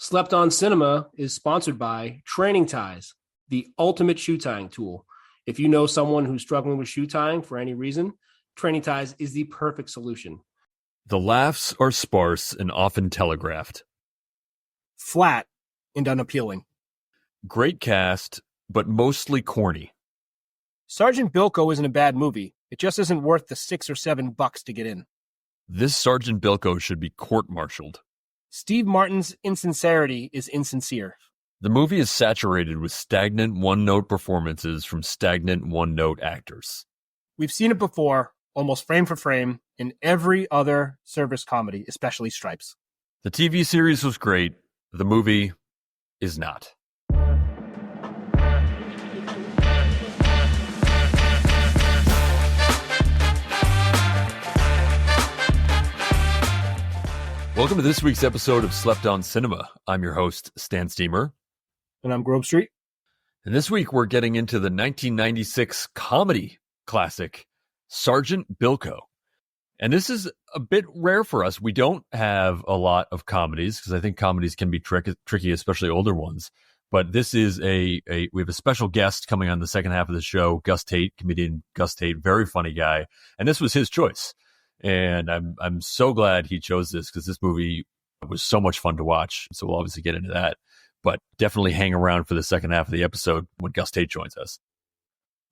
Slept on Cinema is sponsored by Training Ties, the ultimate shoe tying tool. If you know someone who's struggling with shoe tying for any reason, Training Ties is the perfect solution. The laughs are sparse and often telegraphed. Flat and unappealing. Great cast, but mostly corny. Sgt-Bilko isn't a bad movie. It just isn't worth the $6 or $7 to get in. This Sgt-Bilko should be court-martialed. Steve Martin's insincerity is insincere. The movie is saturated with stagnant one-note performances from stagnant one-note actors. We've seen it before, almost frame for frame, in every other service comedy, especially Stripes. The TV series was great. The movie is not. Welcome to this week's episode of Slept on Cinema. I'm your host, Stan Steamer. And I'm Grove Street. And this week we're getting into the 1996 comedy classic, Sgt-Bilko. And this is a bit rare for us. We don't have a lot of comedies because I think comedies can be tricky, especially older ones. But this is we have a special guest coming on the second half of the show, Gus Tate, comedian Gus Tate, very funny guy. And this was his choice. And I'm so glad he chose this because this movie was so much fun to watch. So we'll obviously get into that. But definitely hang around for the second half of the episode when Gus Tate joins us.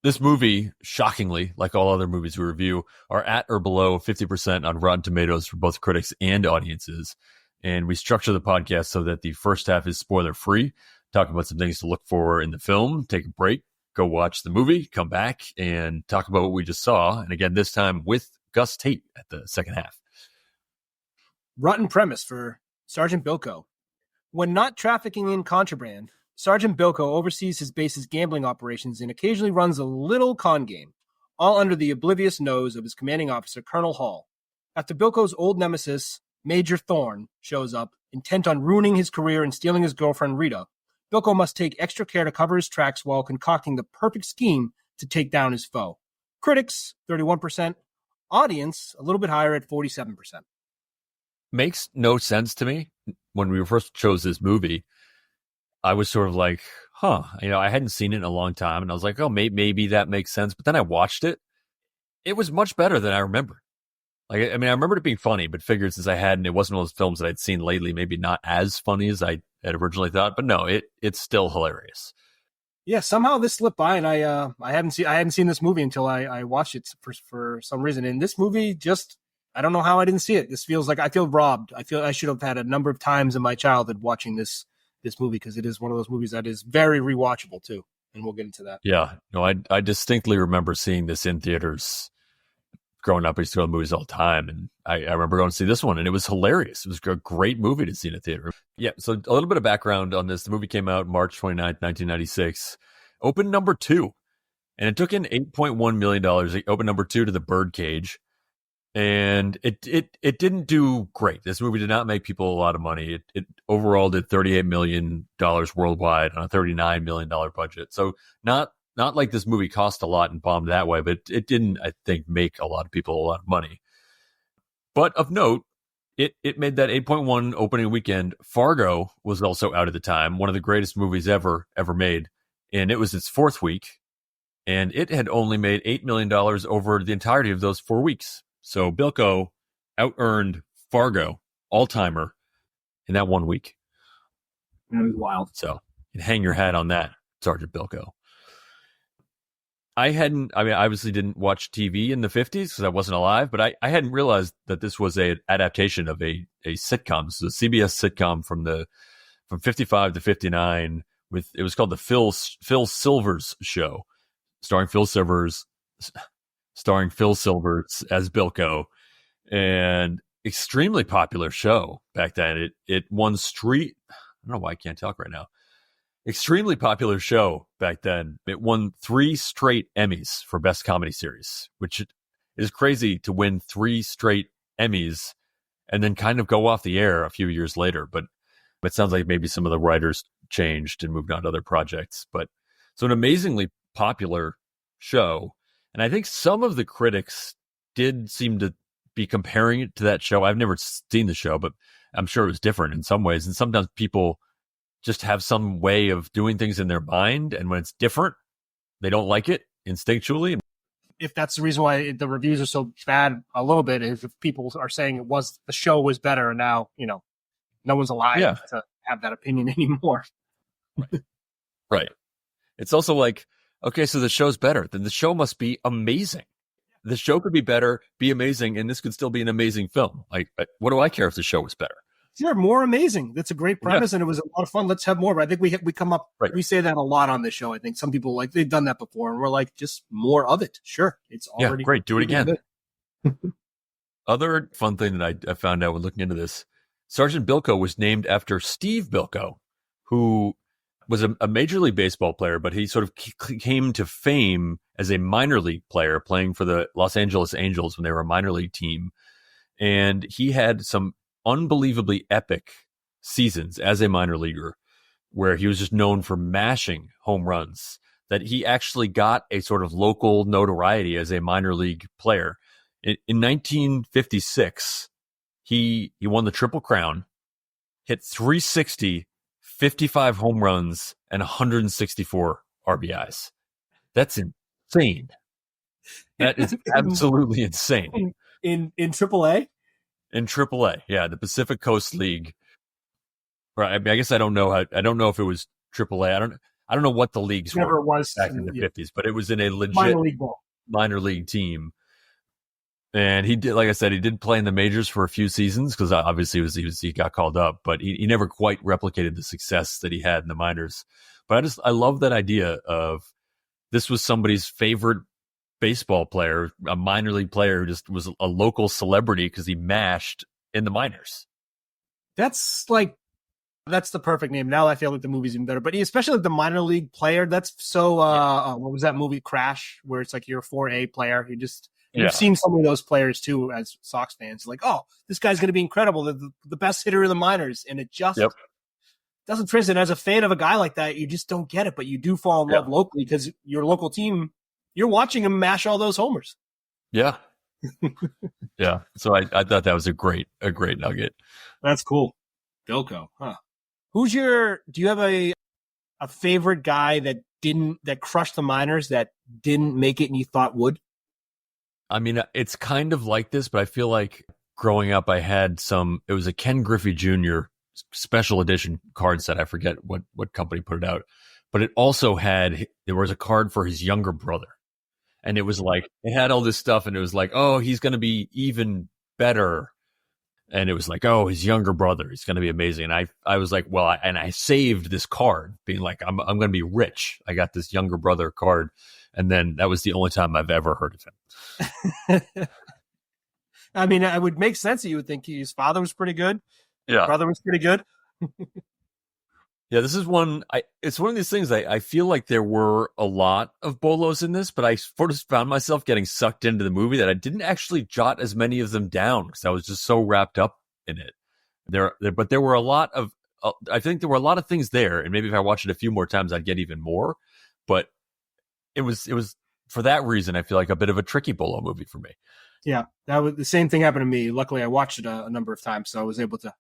This movie, shockingly, like all other movies we review, are at or below 50% on Rotten Tomatoes for both critics and audiences. And we structure the podcast so that the first half is spoiler-free, talk about some things to look for in the film, take a break, go watch the movie, come back, and talk about what we just saw. And again, this time with Gus Tate at the second half. Rotten premise for Sgt-Bilko. When not trafficking in contraband, Sgt-Bilko oversees his base's gambling operations and occasionally runs a little con game, all under the oblivious nose of his commanding officer, Colonel Hall. After Bilko's old nemesis, Major Thorn, shows up, intent on ruining his career and stealing his girlfriend, Rita, Bilko must take extra care to cover his tracks while concocting the perfect scheme to take down his foe. Critics, 31%. Audience, a little bit higher at 47%. Makes no sense to me. When we first chose this movie, I was sort of like, I hadn't seen it in a long time. And I was like, oh, maybe that makes sense. But then I watched it. It was much better than I remember. I remembered it being funny, but figured since I hadn't, it wasn't one of those films that I'd seen lately, maybe not as funny as I had originally thought. But no, it's still hilarious. Yeah, somehow this slipped by, and I hadn't seen this movie until I watched it for some reason. And this movie just, I don't know how I didn't see it. This feels like I feel robbed. I feel I should have had a number of times in my childhood watching this movie because it is one of those movies that is very rewatchable too. And we'll get into that. Yeah, no, I distinctly remember seeing this in theaters. Growing up, I used to go to movies all the time, and I remember going to see this one, and it was hilarious. It was a great movie to see in a theater. Yeah, so a little bit of background on this. The movie came out March 29th, 1996. Opened number 2, and it took in $8.1 million. It opened number 2 to The Birdcage, and it didn't do great. This movie did not make people a lot of money. It overall did $38 million worldwide on a $39 million budget. So not like this movie cost a lot and bombed that way, but it didn't, I think, make a lot of people a lot of money. But of note, it made that 8.1 opening weekend. Fargo was also out at the time, one of the greatest movies ever made. And it was its 4th week, and it had only made $8 million over the entirety of those 4 weeks. So Bilko out-earned Fargo, all-timer, in that 1 week. That was wild. So you hang your hat on that, Sgt-Bilko. I obviously didn't watch TV in the 50s because I wasn't alive, but I hadn't realized that this was an adaptation of a sitcom. This is a CBS sitcom from 55 to 59. It was called the Phil Silvers Show, starring Phil Silvers as Bilko, and extremely popular show back then. It won I don't know why I can't talk right now. Extremely popular show back then. It won 3 straight Emmys for Best Comedy Series, which is crazy to win 3 straight Emmys and then kind of go off the air a few years later. But it sounds like maybe some of the writers changed and moved on to other projects. But so an amazingly popular show. And I think some of the critics did seem to be comparing it to that show. I've never seen the show, but I'm sure it was different in some ways. And sometimes people just have some way of doing things in their mind. And when it's different, they don't like it instinctually. If that's the reason why the reviews are so bad a little bit, is if people are saying the show was better, and now, no one's alive to have that opinion anymore. Right. It's also like, okay, so the show's better. Then the show must be amazing. The show could be better, be amazing, and this could still be an amazing film. Like, what do I care if the show was better? Sure, more amazing. That's a great premise, and it was a lot of fun. Let's have more. But I think we come up, we say that a lot on this show. I think some people, they've done that before, and we're like, just more of it. Sure, it's already great. Do it again. Other fun thing that I found out when looking into this, Sgt-Bilko was named after Steve Bilko, who was a Major League Baseball player, but he sort of came to fame as a minor league player playing for the Los Angeles Angels when they were a minor league team. And he had some unbelievably epic seasons as a minor leaguer where he was just known for mashing home runs, that he actually got a sort of local notoriety as a minor league player. In 1956, he won the Triple Crown, hit 360, 55 home runs, and 164 RBIs. That's insane. That is absolutely insane. In AAA? In AAA, yeah, the Pacific Coast League. Right. I mean, I guess I don't know if it was AAA. I don't know what the leagues were back in the 50s, but it was in a legit minor league team. And he did, like I said, he did play in the majors for a few seasons because obviously he got called up, but he never quite replicated the success that he had in the minors. But I love that idea of this was somebody's favorite baseball player, a minor league player who just was a local celebrity because he mashed in the minors. That's the perfect name. Now I feel like the movie's even better, but especially like the minor league player. That's so, what was that movie Crash, where it's like you're a 4A player. You've seen some of those players too, as Sox fans, like, oh, this guy's going to be incredible. The best hitter in the minors. And it just doesn't translate. As a fan of a guy like that, you just don't get it, but you do fall in love locally because your local team, you're watching him mash all those homers. Yeah. Yeah. So I thought that was a great nugget. That's cool. Bilko, huh? Do you have a favorite guy that crushed the minors that didn't make it and you thought would? I mean, it's kind of like this, but I feel like growing up, I had it was a Ken Griffey Jr. special edition card set. I forget what company put it out, but it also there was a card for his younger brother. And it was like, it had all this stuff and it was like, oh, he's going to be even better. And it was like, oh, his younger brother, he's going to be amazing. And I was like, well, I saved this card being like, I'm going to be rich. I got this younger brother card. And then that was the only time I've ever heard of him. I mean, it would make sense that you would think his father was pretty good. Yeah. His brother was pretty good. Yeah, this is it's one of these things I feel like there were a lot of bolos in this, but I sort of found myself getting sucked into the movie that I didn't actually jot as many of them down because I was just so wrapped up in it. But there were a lot of, I think there were a lot of things there, and maybe if I watched it a few more times, I'd get even more. But it was for that reason, I feel like a bit of a tricky bolo movie for me. Yeah, that was the same thing happened to me. Luckily, I watched it a number of times, so I was able to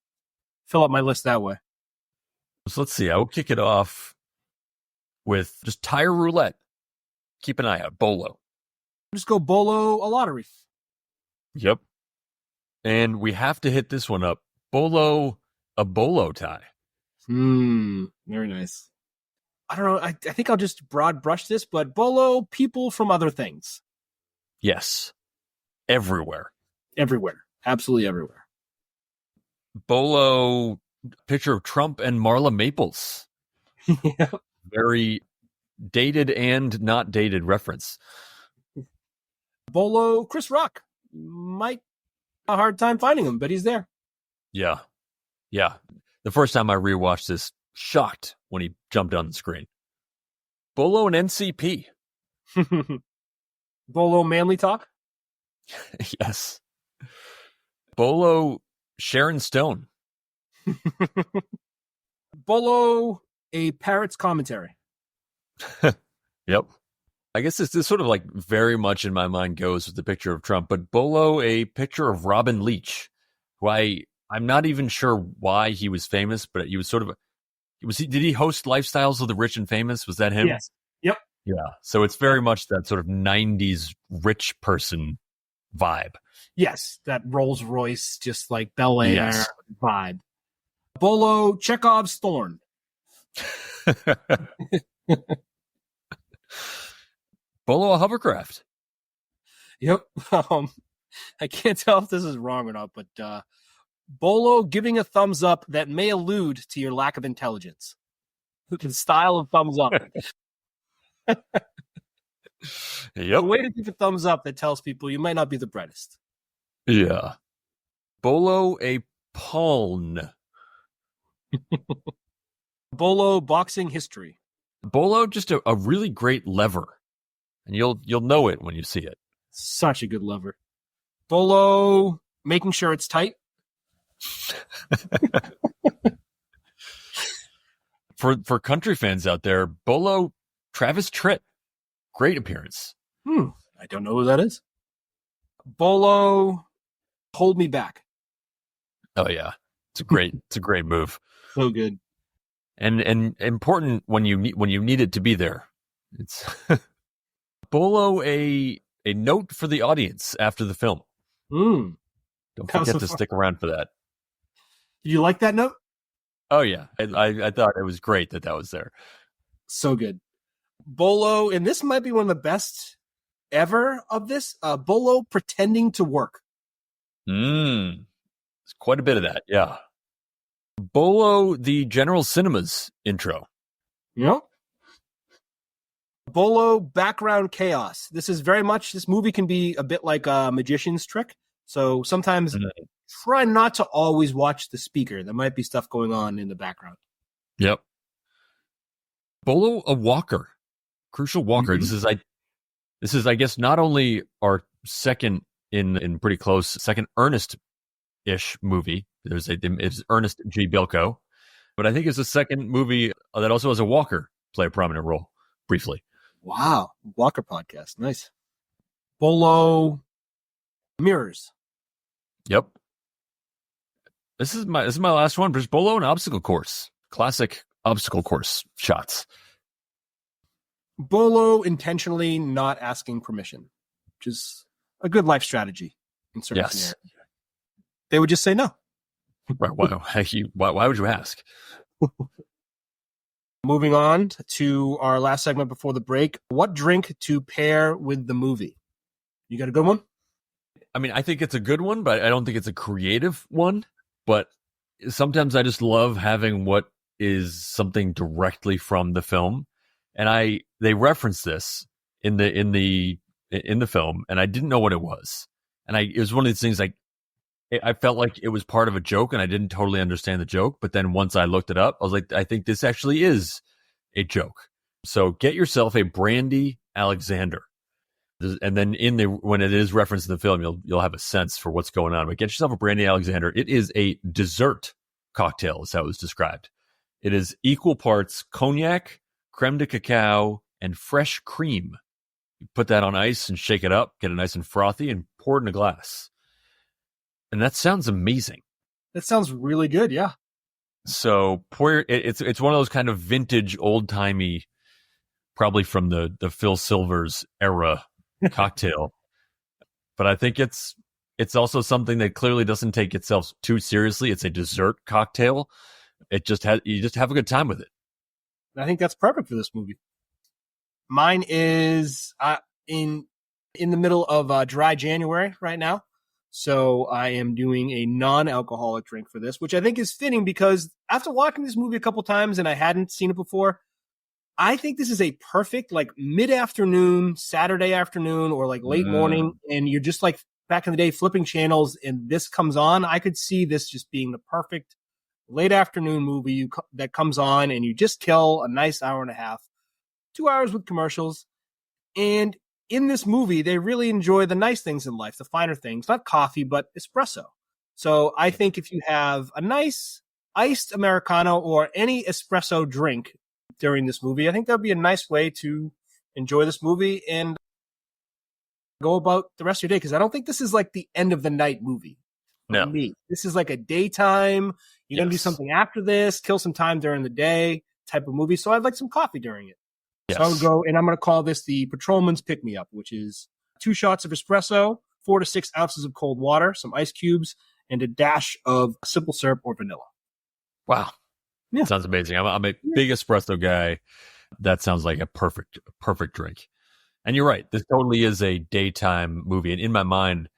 fill up my list that way. So let's see. I will kick it off with just tire roulette. Keep an eye out. Bolo. Just go bolo a lottery. Yep. And we have to hit this one up. Bolo a bolo tie. Very nice. I don't know. I think I'll just broad brush this, but bolo people from other things. Yes. Everywhere. Everywhere. Absolutely everywhere. Bolo picture of Trump and Marla Maples. Yeah. Very dated and not dated reference. Bolo Chris Rock. Might have a hard time finding him, but he's there. Yeah. Yeah. The first time I rewatched this, shocked when he jumped on the screen. Bolo and NCP. Bolo Manly Talk. Yes. Bolo Sharon Stone. Bolo a parrot's commentary. Yep. I guess this sort of like very much in my mind goes with the picture of Trump, but Bolo a picture of Robin Leach, who I I'm not even sure why he was famous, but he was sort of did he host Lifestyles of the Rich and Famous? Was that him? Yes. Yep. Yeah. So it's very much that sort of 90s rich person vibe. Yes, that Rolls Royce, just like Bel Air Yes. vibe. Bolo Chekhov's Thorn. Bolo a hovercraft. Yep. I can't tell if this is wrong or not, but Bolo giving a thumbs up that may allude to your lack of intelligence. The style of thumbs up. Yep. A way to give a thumbs up that tells people you might not be the brightest. Yeah. Bolo a pawn. Bolo boxing history. Bolo just a really great lever. And you'll know it when you see it. Such a good lever. Bolo making sure it's tight. For country fans out there, Bolo Travis Tritt. Great appearance. I don't know who that is. Bolo hold me back. Oh yeah. It's a great move. So good. And important when you need it to be there. It's Bolo a note for the audience after the film. Don't forget to stick around for that. Did you like that note? Oh yeah, I thought it was great that was there. So good. Bolo, and this might be one of the best ever of this. Bolo pretending to work. There's quite a bit of that, yeah. Bolo, the General Cinemas intro. Yep. Bolo background chaos. This movie can be a bit like a magician's trick. So sometimes try not to always watch the speaker. There might be stuff going on in the background. Yep. Bolo, a walker. Crucial walker. Mm-hmm. This is, I guess, not only our second in pretty close, second Ernest-ish movie. It's Ernest G. Bilko, but I think it's the second movie that also has a walker play a prominent role, briefly. Wow. Walker podcast. Nice. Bolo mirrors. Yep. This is my last one. There's Bolo an obstacle course. Classic obstacle course shots. Bolo intentionally not asking permission, which is a good life strategy in certain scenarios. They would just say no. Right. Why would you ask? Moving on to our last segment before the break. What drink to pair with the movie? You got a good one? I mean, I think it's a good one, but I don't think it's a creative one. But sometimes I just love having what is something directly from the film. And they reference this in the film, and I didn't know what it was. And it was one of these things I felt like it was part of a joke, and I didn't totally understand the joke. But then once I looked it up, I was like, I think this actually is a joke. So get yourself a brandy Alexander. And then when it is referenced in the film, you'll have a sense for what's going on. But get yourself a brandy Alexander. It is a dessert cocktail, is how it was described. It is equal parts cognac, creme de cacao, and fresh cream. You put that on ice and shake it up, get it nice and frothy, and pour it in a glass. And that sounds amazing. That sounds really good, yeah. So it's one of those kind of vintage, old-timey, probably from the Phil Silvers era cocktail. But I think it's also something that clearly doesn't take itself too seriously. It's a dessert cocktail. You just have a good time with it. I think that's perfect for this movie. Mine is in the middle of dry January right now. So I am doing a non-alcoholic drink for this, which I think is fitting because after watching this movie a couple times and I hadn't seen it before, I think this is a perfect like mid-afternoon, Saturday afternoon, or like late morning, and you're just like back in the day flipping channels and this comes on. I could see this just being the perfect late afternoon movie that comes on and you just kill a nice hour and a half, 2 hours with commercials. And in this movie, they really enjoy the nice things in life, the finer things, not coffee, but espresso. So I think if you have a nice iced Americano or any espresso drink during this movie, I think that'd be a nice way to enjoy this movie and go about the rest of your day. Because I don't think this is like the end of the night movie. No. me. This is like a daytime. You're going to do something after this, kill some time during the day type of movie. So I'd like some coffee during it. Yes. So I would go, and I'm going to call this the Patrolman's Pick-Me-Up, which is 2 shots of espresso, 4 to 6 ounces of cold water, some ice cubes, and a dash of simple syrup or vanilla. Wow. Yeah. Sounds amazing. I'm a big espresso guy. That sounds like a perfect drink. And you're right. This totally is a daytime movie. And in my mind,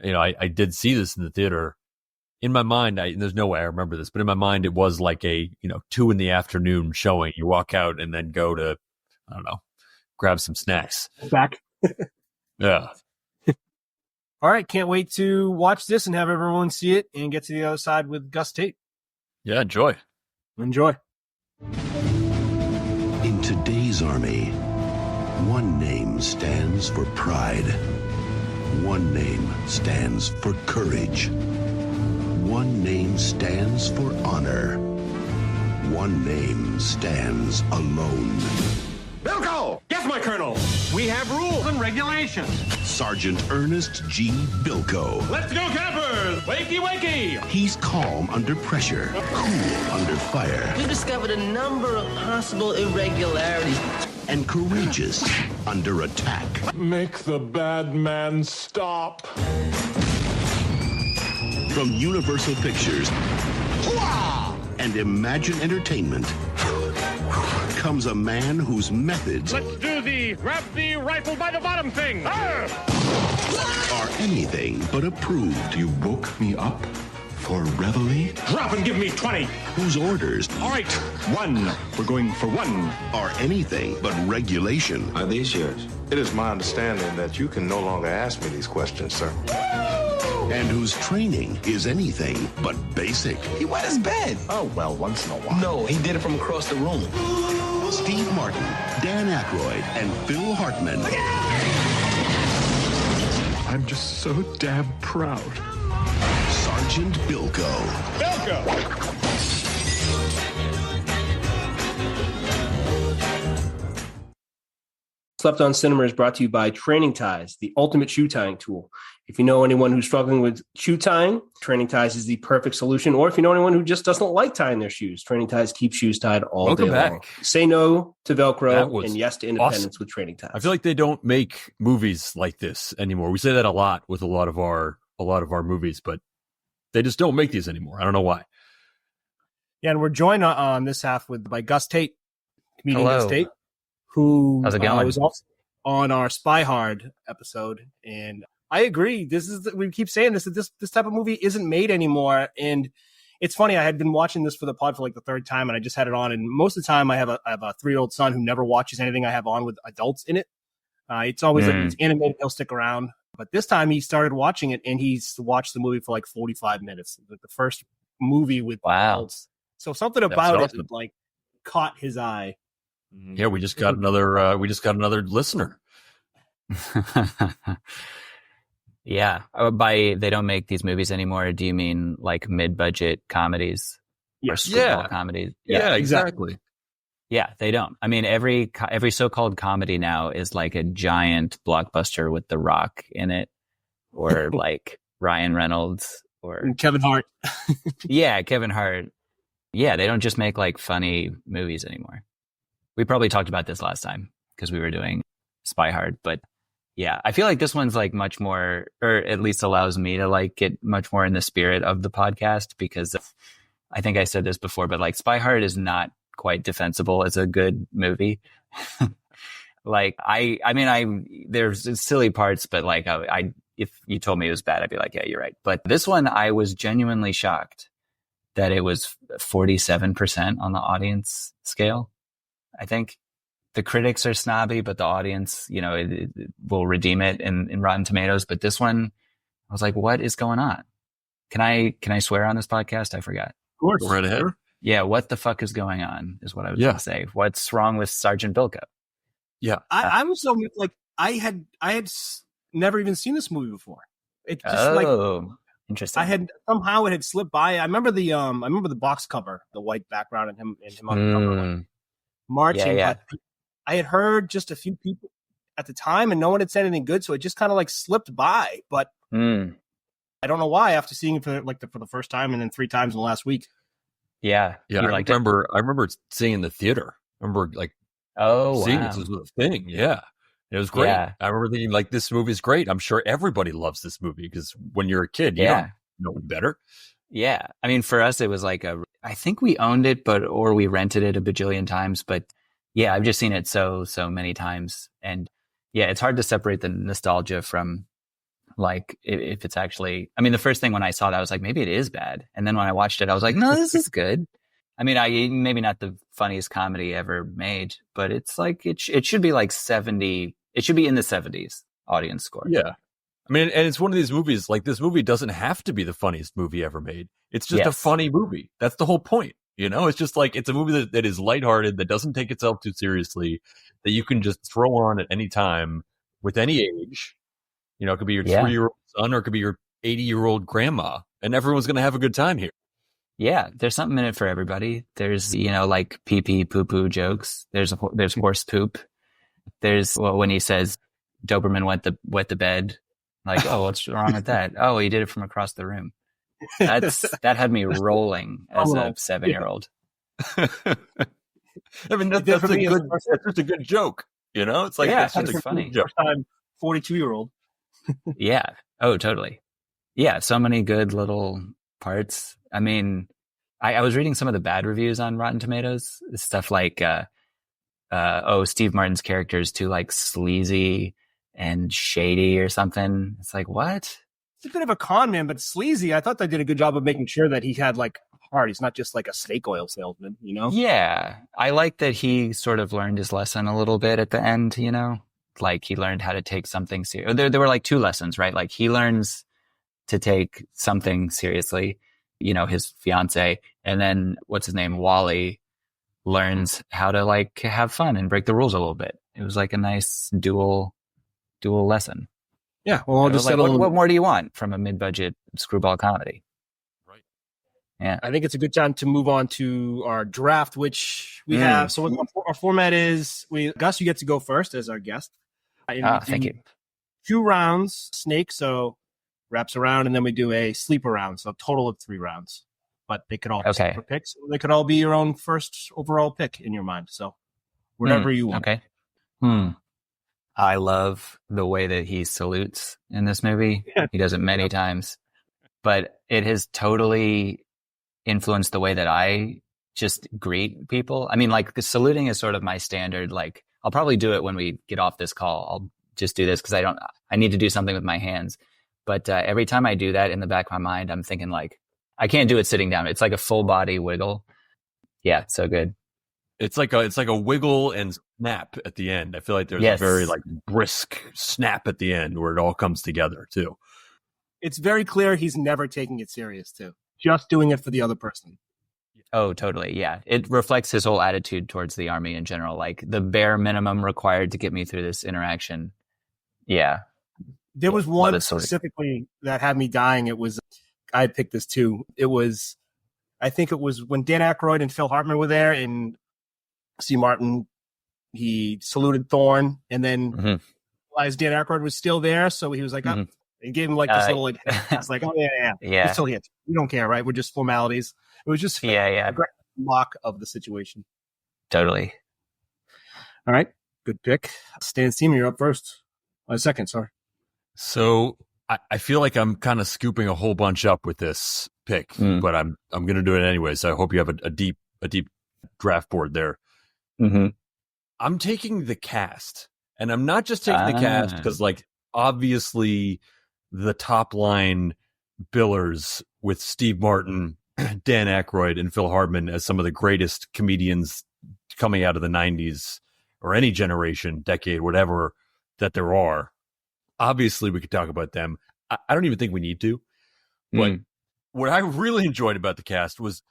I did see this in the theater. In my mind, there's no way I remember this, but in my mind, it was like a 2 p.m. showing. You walk out and then go to, I don't know, grab some snacks. Back. Yeah. All right. Can't wait to watch this and have everyone see it and get to the other side with Gus Tate. Yeah. Enjoy. In today's army, one name stands for pride. One name stands for courage. One name stands for honor. One name stands alone. Bilko! Yes, my colonel. We have rules and regulations. Sergeant Ernest G. Bilko. Let's go, campers! Wakey, wakey! He's calm under pressure, cool under fire, We've discovered a number of possible irregularities. and courageous under attack. Make the bad man stop. From Universal Pictures and Imagine Entertainment comes a man whose methods Let's do the grab the rifle by the bottom thing. are anything but approved. You woke me up for reveille? Drop and give me 20. Whose orders All right, 1. We're going for 1. are anything but regulation. Are these yours? It is my understanding that you can no longer ask me these questions, sir. And whose training is anything but basic. He wet his bed. Oh, well, once in a while. No, he did it from across the room. Steve Martin, Dan Aykroyd, and Phil Hartman. I'm just so damn proud. Sergeant Bilko. Bilko! Slept on Cinema is brought to you by Training Ties, the ultimate shoe tying tool. If you know anyone who's struggling with shoe tying, Training Ties is the perfect solution. Or if you know anyone who just doesn't like tying their shoes, Training Ties keeps shoes tied all day long. Say no to Velcro and yes to independence with Training Ties. I feel like they don't make movies like this anymore. We say that a lot with a lot of our movies, but they just don't make these anymore. I don't know why. Yeah, and we're joined on this half by Gus Tate, comedian Hello. Gus Tate, who How's it going? was also on our Spy Hard episode. And I agree. We keep saying this, that this type of movie isn't made anymore. And it's funny. I had been watching this for the pod for like the 3rd time, and I just had it on. And most of the time, I have a 3-year-old son who never watches anything I have on with adults in it. It's always like it's animated. He'll stick around. But this time he started watching it, and he's watched the movie for like 45 minutes. The first movie with adults. So something about it like caught his eye. Yeah, we just got another listener. Yeah. By they don't make these movies anymore, do you mean like mid-budget comedies? Yes. Or screwball comedies? Yeah, exactly. Yeah, they don't. I mean, every so-called comedy now is like a giant blockbuster with The Rock in it, or like Ryan Reynolds, or And Kevin Hart. yeah, Kevin Hart. Yeah, they don't just make like funny movies anymore. We probably talked about this last time because we were doing Spy Hard, but yeah, I feel like this one's like much more, or at least allows me to like get much more in the spirit of the podcast, because I think I said this before, but like Spy Hard is not quite defensible as a good movie. Like I mean, there's silly parts, but like if you told me it was bad, I'd be like, yeah, you're right. But this one, I was genuinely shocked that it was 47% on the audience scale. I think the critics are snobby, but the audience, it will redeem it in Rotten Tomatoes. But this one, I was like, what is going on? Can I swear on this podcast? I forgot. Of course. Go right ahead. Sure. Yeah, what the fuck is going on is what I was going to say. What's wrong with Sergeant Bilko? Yeah. I was so like, I had never even seen this movie before. It just interesting. Somehow it had slipped by. I remember the box cover, the white background and him on the cover like, marching. Yeah. But I had heard just a few people at the time, and no one had said anything good, so it just kind of like slipped by. But I don't know why after seeing it for the first time and then 3 times in the last week. Yeah. Yeah, I remember seeing it in the theater. I remember seeing this as a thing. Yeah. It was great. Yeah. I remember thinking this movie is great. I'm sure everybody loves this movie because when you're a kid, you don't know better. Yeah. I mean, for us, it was I think we owned it, or we rented it a bajillion times. But yeah, I've just seen it so many times. And yeah, it's hard to separate the nostalgia from if it's actually, I mean, the first thing when I saw that, I was like, maybe it is bad. And then when I watched it, I was like, no, this is good. I mean, maybe not the funniest comedy ever made, but it's it should be 70, it should be in the 70s audience score. Yeah. I mean, and it's one of these movies, this movie doesn't have to be the funniest movie ever made. It's just a funny movie. That's the whole point. It's just it's a movie that is lighthearted, that doesn't take itself too seriously, that you can just throw on at any time with any age. It could be your 3-year-old son or it could be your 80-year-old grandma, and everyone's going to have a good time here. Yeah, there's something in it for everybody. There's, pee pee poo poo jokes. There's horse poop. There's when he says Doberman wet the bed. Oh, what's wrong with that? Oh, he did it from across the room. That had me rolling as a 7-year-old. I mean, that's just a good joke. It's that's just a funny. First time 42-year-old. Yeah. Oh, totally. Yeah. So many good little parts. I mean, I was reading some of the bad reviews on Rotten Tomatoes. Stuff Steve Martin's character is too sleazy and shady or something. It's what? It's a bit of a con man, but sleazy. I thought they did a good job of making sure that he had heart. He's not just a snake oil salesman, Yeah. I like that he sort of learned his lesson a little bit at the end, he learned how to take something serious. There were 2 lessons, right? He learns to take something seriously, his fiance, and then what's his name? Wally learns how to have fun and break the rules a little bit. It was a nice dual lesson. Yeah. Well, I'll just what more do you want from a mid-budget screwball comedy? Right. Yeah. I think it's a good time to move on to our draft, which we have. So what our format is, Gus, you get to go first as our guest. Thank you. 2 rounds, snake, so wraps around, and then we do a sleeper round, so a total of 3 rounds. But they could all be sleeper picks. They could all be your own first overall pick in your mind. So whatever you want. Okay. I love the way that he salutes in this movie. Yeah. He does it many times, but it has totally influenced the way that I just greet people. I mean, the saluting is sort of my standard. I'll probably do it when we get off this call. I'll just do this because I need to do something with my hands. But every time I do that, in the back of my mind, I'm thinking I can't do it sitting down. It's a full body wiggle. Yeah, so good. It's like a wiggle and snap at the end. I feel like there's a very brisk snap at the end where it all comes together too. It's very clear he's never taking it serious too. Just doing it for the other person. Oh, totally. Yeah. It reflects his whole attitude towards the Army in general, the bare minimum required to get me through this interaction. Yeah. There was one specifically that had me dying. I had picked this too. I think it was when Dan Aykroyd and Phil Hartman were there, and C. Martin, he saluted Thorn, and then realized Dan Aykroyd was still there, so he was he gave him this little, it's oh yeah, we're still here. We don't care, right? We're just formalities. It was just a great mock of the situation. Totally. All right, good pick. Stan Steamer, you're up first. Second, sorry. So I feel like I'm kind of scooping a whole bunch up with this pick, but I'm going to do it anyway. So I hope you have a deep draft board there. Mm-hmm. I'm taking the cast, and I'm not just taking the cast because obviously the top line billers with Steve Martin, Dan Aykroyd, and Phil Hartman as some of the greatest comedians coming out of the 90s or any generation, decade, whatever that there are. Obviously, we could talk about them. I don't even think we need to. But what I really enjoyed about the cast was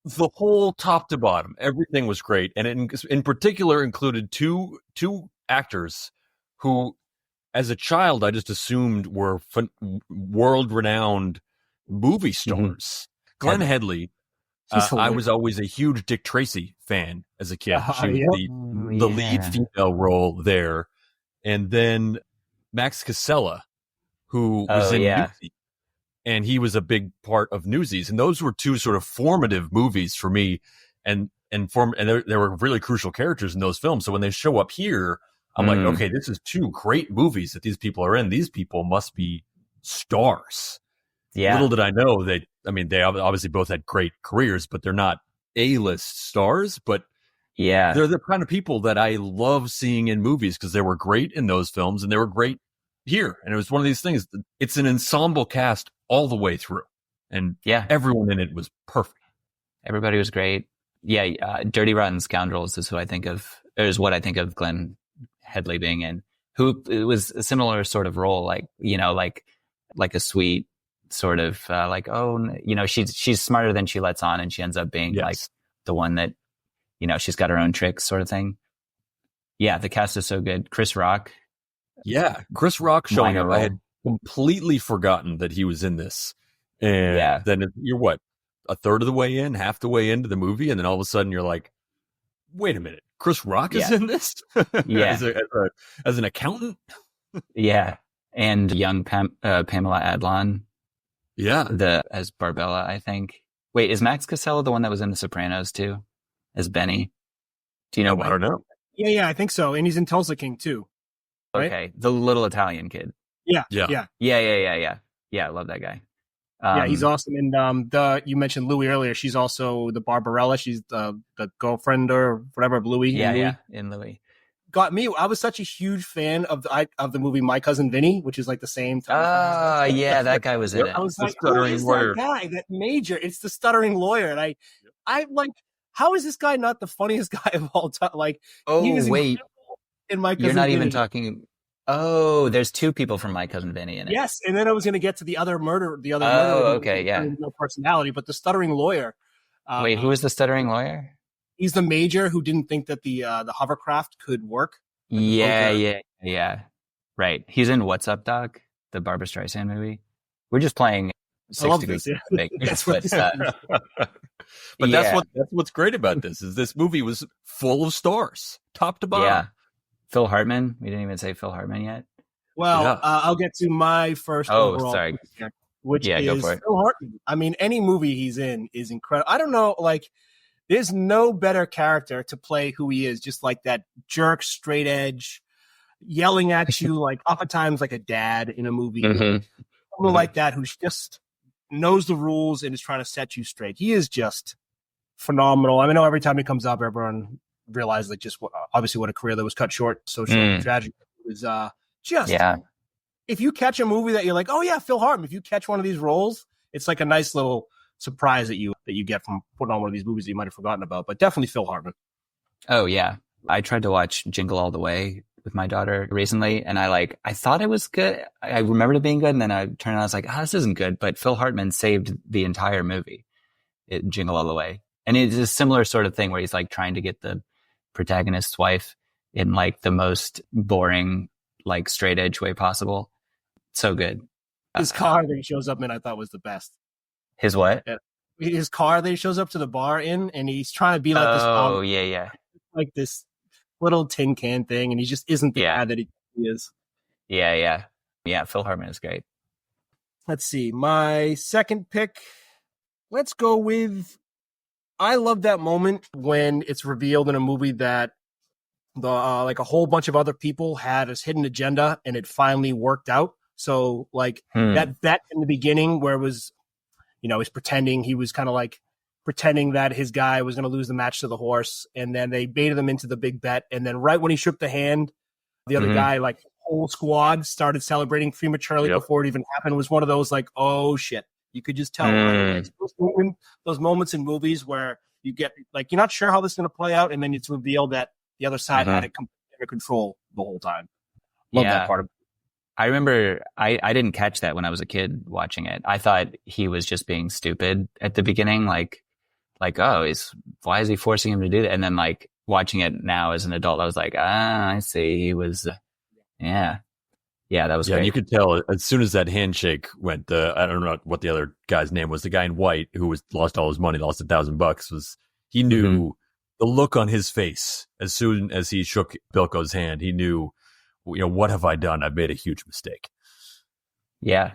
the whole top to bottom. Everything was great. And it in particular included two actors who, as a child, I just assumed were world-renowned movie stars. Glenn Headley. I was always a huge Dick Tracy fan as a kid. She was the lead female role there. And then Max Casella, who was in Newsy. and he was a big part of Newsies. And those were two sort of formative movies for me. And there were really crucial characters in those films. So when they show up here, I'm like, okay, this is two great movies that these people are in. These people must be stars. Yeah. Little did I know that, I mean, they obviously both had great careers, but they're not A-list stars. But yeah, they're the kind of people that I love seeing in movies because they were great in those films and they were great here. And it was one of these things. It's an ensemble cast all the way through. And everyone in it was perfect. Everybody was great. Yeah, Dirty Rotten Scoundrels is what I think of Glenn Headley being in. Who it was a similar sort of role, like a sweet sort of she's smarter than she lets on, and she ends up being like the one that she's got her own tricks sort of thing. Yeah, the cast is so good. Chris Rock. Yeah, Chris Rock showing up. I had completely forgotten that he was in this. And then you're what? A third of the way in, half the way into the movie, and then all of a sudden you're like, wait a minute, Chris Rock is in this? As an accountant? Yeah. And young Pamela Adlon. Yeah. As Barbella, I think. Wait, is Max Casella the one that was in The Sopranos too? As Benny? Do you know? I don't know. Yeah, I think so. And he's in Tulsa King too. Right? Okay. The little Italian kid. Yeah. Yeah, I love that guy. He's awesome. And you mentioned Louie earlier. She's also the Barbarella. She's the girlfriend or whatever of Louie. In Louie. Got me. I was such a huge fan of the movie My Cousin Vinny, which is like the same time. That guy was in it. I was like, who is that guy? That major. It's the stuttering lawyer. And I like, how is this guy not the funniest guy of all time? Like, wait. In My Cousin You're not Vinny. even talking. Oh, there's two people from My Cousin Vinny in it. Yes, and then I was going to get to the other murder. Okay, yeah. No personality, but the stuttering lawyer. Wait, who is the stuttering lawyer? He's the major who didn't think that the hovercraft could work. Yeah. Right. He's in What's Up, Doc? The Barbra Streisand movie. We're just playing 6 Degrees. But that's what's great about this is this movie was full of stars, top to bottom. Yeah. Phil Hartman. We didn't even say Phil Hartman yet. Well, I'll get to my first overall pick, which is go for it. Phil Hartman. I mean, any movie he's in is incredible. I don't know, like, there's no better character to play who he is, just like that jerk, straight edge, yelling at you, like oftentimes like a dad in a movie. Someone like that who just knows the rules and is trying to set you straight. He is just phenomenal. I mean, I know every time he comes up, everyone realized like just obviously what a career that was cut short, so tragic. It was if you catch a movie that you're like, oh yeah, Phil Hartman. If you catch one of these roles, it's like a nice little surprise that you get from putting on one of these movies that you might have forgotten about. But definitely Phil Hartman. Oh yeah, I tried to watch Jingle All the Way with my daughter recently, and I thought it was good. I remembered it being good, and then I turned on. I was like, this isn't good. But Phil Hartman saved the entire movie, Jingle All the Way, and it's a similar sort of thing where he's like trying to get the protagonist's wife in like the most boring, like straight edge way possible. So good. His car that he shows up in, I thought was the best. His what? His car that he shows up to the bar in, and he's trying to be like this. Oh yeah. Like this little tin can thing, and he just isn't the guy that he is. Yeah. Phil Hartman is great. Let's see. My second pick. Let's go with. I love that moment when it's revealed in a movie that like a whole bunch of other people had this hidden agenda, and it finally worked out. So like that bet in the beginning where it was, he's pretending he was kind of like pretending that his guy was going to lose the match to the horse, and then they baited him into the big bet, and then right when he shook the hand, the other guy, like whole squad, started celebrating prematurely before it even happened. It was one of those like, oh shit. You could just tell those moments in movies where you get like, you're not sure how this is going to play out. And then it's revealed that the other side had it under control the whole time. Love that part of it. I remember I didn't catch that when I was a kid watching it. I thought he was just being stupid at the beginning. Like, why is he forcing him to do that? And then like watching it now as an adult, I was like, I see. He was, Yeah, that was great. And you could tell as soon as that handshake went, I don't know what the other guy's name was, the guy in white who lost all his money, lost $1,000, he knew the look on his face as soon as he shook Bilko's hand. He knew, what have I done? I've made a huge mistake. Yeah.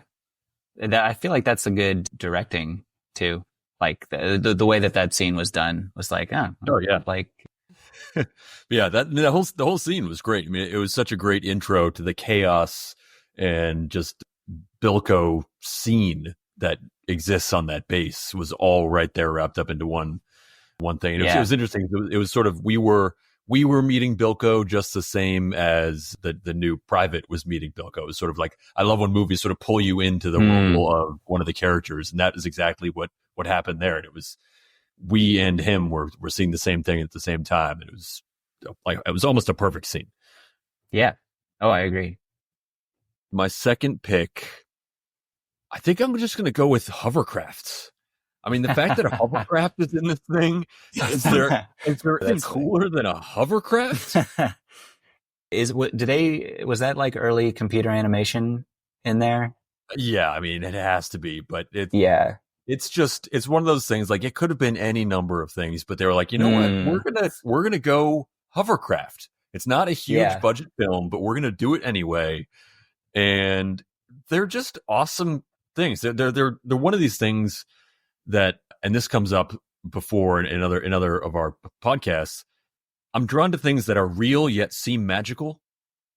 I feel like that's a good directing too. Like the way that scene was done was like, oh yeah, like yeah, the whole scene was great. I mean, it was such a great intro to the chaos and just Bilko scene that exists on that base was all right there wrapped up into one thing. And it was interesting. It was sort of we were meeting Bilko just the same as the new private was meeting Bilko. It was sort of like, I love when movies sort of pull you into the role of one of the characters, and that is exactly what happened there. And it was we and him were seeing the same thing at the same time. And it was almost a perfect scene. Yeah. Oh, I agree. My second pick, I think I'm just going to go with hovercrafts. I mean, the fact that a hovercraft is in this thing, is there anything cooler than a hovercraft? Was that like early computer animation in there? Yeah, I mean, it has to be, but it's one of those things. Like, it could have been any number of things, but they were like, you know what, we're gonna go hovercraft. It's not a huge budget film, but we're gonna do it anyway. And they're just awesome things. They're one of these things that, and this comes up before in other of our podcasts, I'm drawn to things that are real yet seem magical.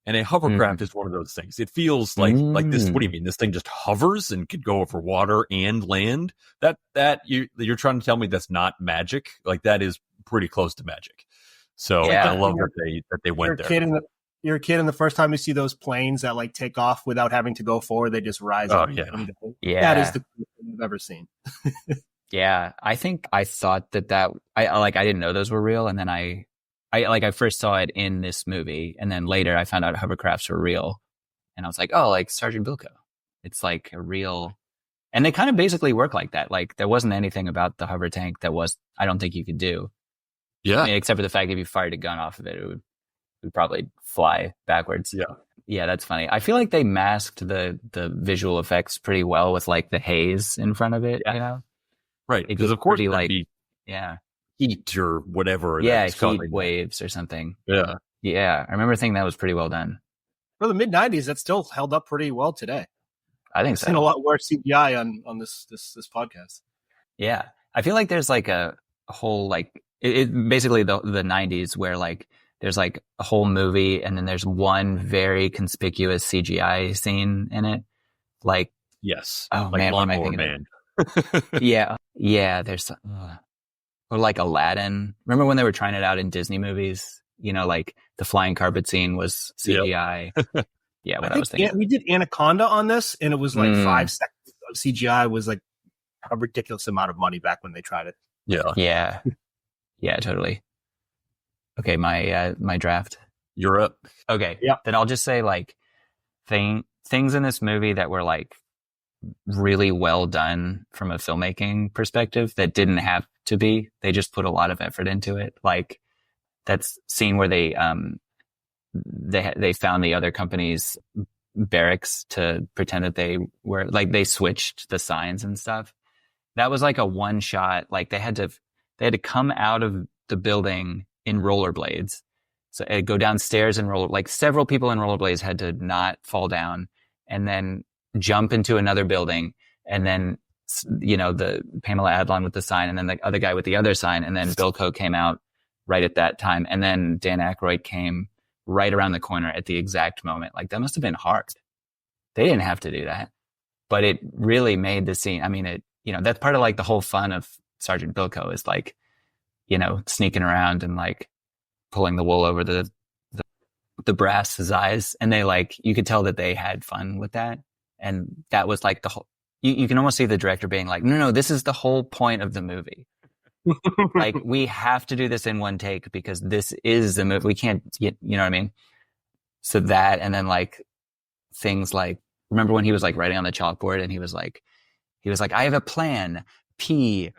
And a hovercraft is one of those things. It feels like this. What do you mean? This thing just hovers and could go over water and land? That you're trying to tell me that's not magic? Like, that is pretty close to magic. So I love that they went there. You're a kid, and the first time you see those planes that like take off without having to go forward, they just rise up. Yeah. That is the coolest thing I've ever seen. Yeah, I think I thought that I didn't know those were real, and then I first saw it in this movie, and then later I found out hovercrafts were real, and I was like, oh, like Sgt-Bilko, it's like a real, and they kind of basically work like that. Like, there wasn't anything about the hover tank that I don't think you could do. Yeah, I mean, except for the fact that if you fired a gun off of it, it would probably fly backwards. Yeah, that's funny. I feel like they masked the visual effects pretty well with like the haze in front of it. You know, right? Because of course, like heat or whatever. Heat waves or something. Yeah. I remember thinking that was pretty well done. For the mid '90s, that still held up pretty well today. I think I've so. seen a lot worse CGI on this podcast. Yeah, I feel like there's like a whole like it basically the '90s where like there's like a whole movie and then there's one very conspicuous CGI scene in it. Like, yes. Oh like man, what am I thinking? Yeah. There's or like Aladdin. Remember when they were trying it out in Disney movies? You know, like the flying carpet scene was CGI. Yep. Yeah, I was thinking. We did Anaconda on this, and it was like 5 seconds of CGI. Was like a ridiculous amount of money back when they tried it. Yeah, totally. Okay, my draft. You're up. Okay, then I'll just say like things in this movie that were like really well done from a filmmaking perspective that didn't have to be. They just put a lot of effort into it. Like that scene where they found the other company's barracks to pretend that they were like, they switched the signs and stuff. That was like a one shot. Like they had to come out of the building in rollerblades. So go downstairs and like several people in rollerblades had to not fall down and then jump into another building. And then, you know, the Pamela Adlon with the sign and then the other guy with the other sign. And then Bilko came out right at that time. And then Dan Aykroyd came right around the corner at the exact moment. Like that must've been hard. They didn't have to do that, but it really made the scene. I mean, that's part of like the whole fun of Sgt-Bilko is like, you know, sneaking around and like pulling the wool over the brass's eyes. And they like, you could tell that they had fun with that. And that was like the whole, you can almost see the director being like, no, this is the whole point of the movie. Like we have to do this in one take because this is the movie. We can't, you know what I mean? So that, and then like things like, remember when he was like writing on the chalkboard and he was like, I have a plan, P-L-A-N.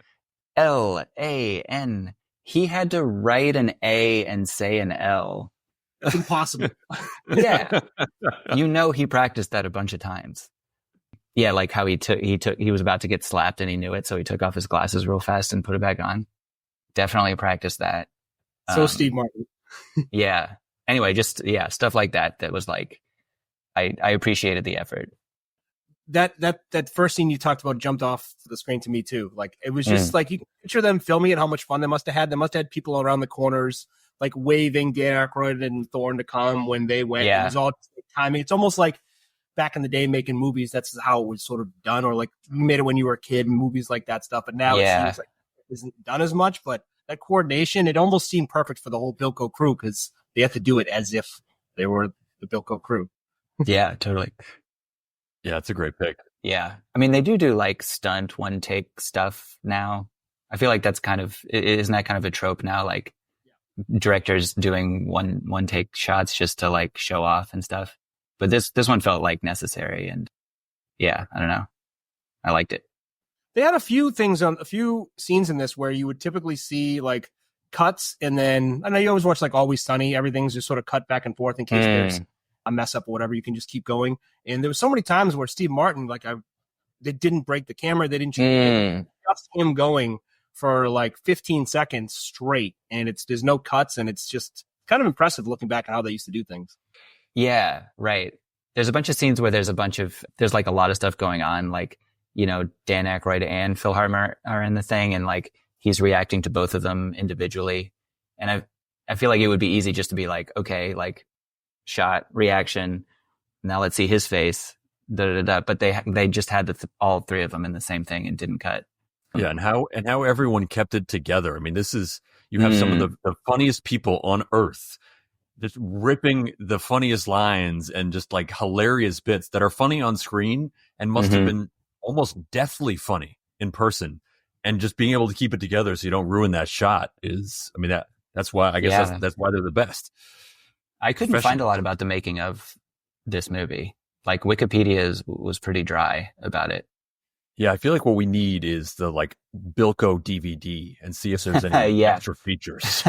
He had to write an A and say an L. That's impossible. Yeah. You know, he practiced that a bunch of times. Yeah. Like how he was about to get slapped and he knew it. So he took off his glasses real fast and put it back on. Definitely practiced that. So Steve Martin. Yeah. Anyway, just, stuff like that. That was like, I appreciated the effort. that first scene you talked about jumped off the screen to me too. Like it was just like you can picture them filming it, how much fun they must have had. They must have had people around the corners like waving Dan Aykroyd and Thorn to come when they went. Yeah. It was all timing. It's almost like back in the day making movies, that's how it was sort of done, or like you made it when you were a kid, movies like that stuff. But now it seems like it isn't done as much. But that coordination, it almost seemed perfect for the whole Bilko crew because they had to do it as if they were the Bilko crew. Yeah, totally. Yeah, it's a great pick. Yeah. I mean, they do like stunt one take stuff now. I feel like that's isn't that kind of a trope now? Like directors doing one take shots just to like show off and stuff. But this one felt like necessary, and yeah, I don't know. I liked it. They had a few scenes in this where you would typically see like cuts, and then I know you always watch like Always Sunny. Everything's just sort of cut back and forth in case there's a mess up or whatever. You can just keep going. And there was so many times where Steve Martin, they didn't break the camera. They didn't just him going for like 15 seconds straight, and there's no cuts, and it's just kind of impressive looking back at how they used to do things. Yeah, right. There's a bunch of scenes where there's like a lot of stuff going on. Like, you know, Dan Aykroyd and Phil Hartman are in the thing, and like he's reacting to both of them individually. And I feel like it would be easy just to be like, okay, like shot, reaction. Now let's see his face. But they just had all three of them in the same thing and didn't cut. Yeah, and how everyone kept it together. I mean, you have some of the funniest people on earth just ripping the funniest lines and just like hilarious bits that are funny on screen and must have been almost deathly funny in person. And just being able to keep it together so you don't ruin that shot that's why I guess that's why they're the best. I couldn't find a lot about the making of this movie. Like Wikipedia was pretty dry about it. Yeah, I feel like what we need is the like Bilko DVD and see if there's any extra features.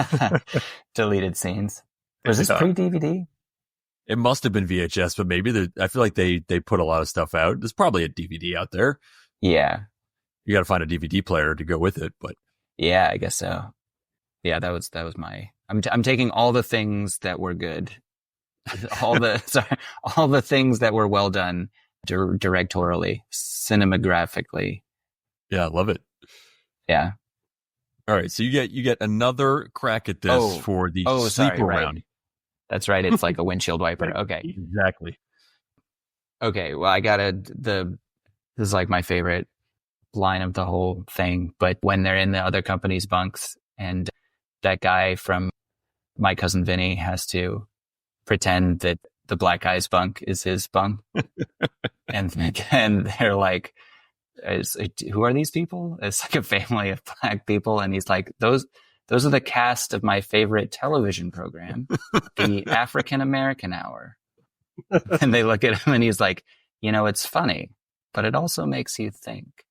Deleted scenes. Was this pre-DVD? It must have been VHS, but maybe I feel like they put a lot of stuff out. There's probably a DVD out there. Yeah. You got to find a DVD player to go with it, but yeah, I guess so. Yeah, that was my. I'm taking all the things that were good, all the things that were well done, directorially, cinematographically. Yeah, I love it. Yeah. All right, so you get another crack at this for the sleeper round. Right. That's right. It's like a windshield wiper. Okay. Exactly. Okay. Well, this is like my favorite line of the whole thing. But when they're in the other company's bunks and that guy from My Cousin Vinny has to pretend that the black guy's bunk is his bunk. and they're like, who are these people? It's like a family of black people. And he's like, those are the cast of my favorite television program, the African American Hour. And they look at him and he's like, it's funny, but it also makes you think.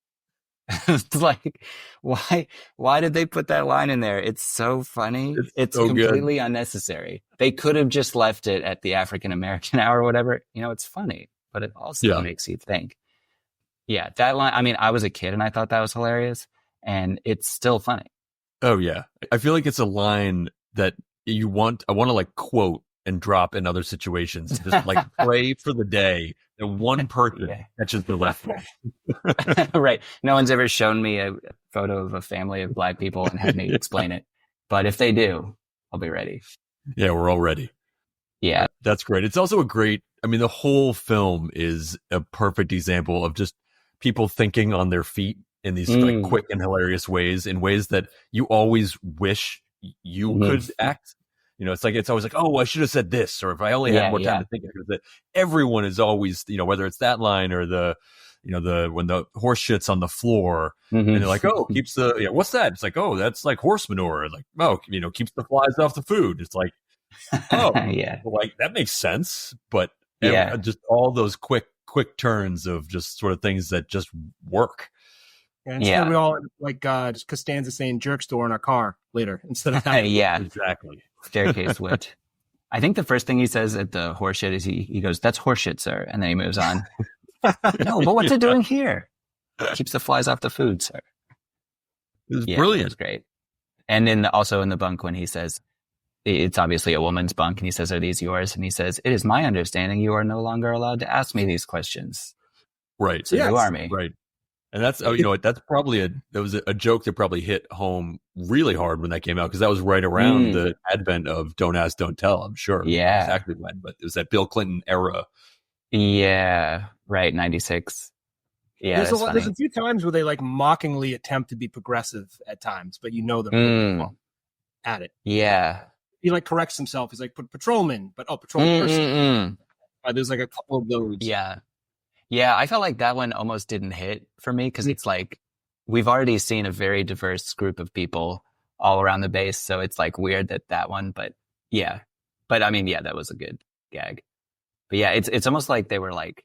It's like, why did they put that line in there? It's so funny. It's so completely unnecessary. They could have just left it at the African American Hour or whatever. It's funny, but it also makes you think. Yeah, that line, I mean, I was a kid and I thought that was hilarious, and it's still funny. Oh, yeah. I feel like it's a line that I want to like quote and drop in other situations. Just like pray for the day that one person catches the left one. Right. No one's ever shown me a photo of a family of black people and had me explain it. But if they do, I'll be ready. Yeah, we're all ready. Yeah. That's great. It's also the whole film is a perfect example of just people thinking on their feet in these like quick and hilarious ways, in ways that you always wish you could act. It's always like, oh, I should have said this, or if I only had more time to think of it. Everyone is always, whether it's that line or when the horse shits on the floor, and they're like, oh, keeps what's that? It's like, oh, that's like horse manure. Like, oh, keeps the flies off the food. It's like, oh, like that makes sense. But just all those quick turns of just sort of things that just work. And we all like just Costanza saying jerk store in our car later instead of that. Yeah, exactly. Staircase wit. I think the first thing he says at the horseshit is he goes, "That's horseshit, sir," and then he moves on. No, but what's it doing here? Keeps the flies off the food, sir. It was brilliant. It was great. And also in the bunk when he says, it's obviously a woman's bunk, and he says, "Are these yours?" And he says, "It is my understanding you are no longer allowed to ask me these questions." Right. It's a new army. Right. And that's, that's probably that was a joke that probably hit home really hard when that came out, because that was right around the advent of Don't Ask, Don't Tell, I'm sure. Yeah. Exactly when, but it was that Bill Clinton era. Yeah. Right. 96. Yeah. There's a few times where they like mockingly attempt to be progressive at times, but they're at it. Yeah. He like corrects himself. He's like patrolman, but patrolman person. There's like a couple of those. Yeah. Yeah, I felt like that one almost didn't hit for me, because it's like we've already seen a very diverse group of people all around the base, so it's like weird that one. But yeah, I mean, yeah, that was a good gag. But yeah, it's almost like they're like,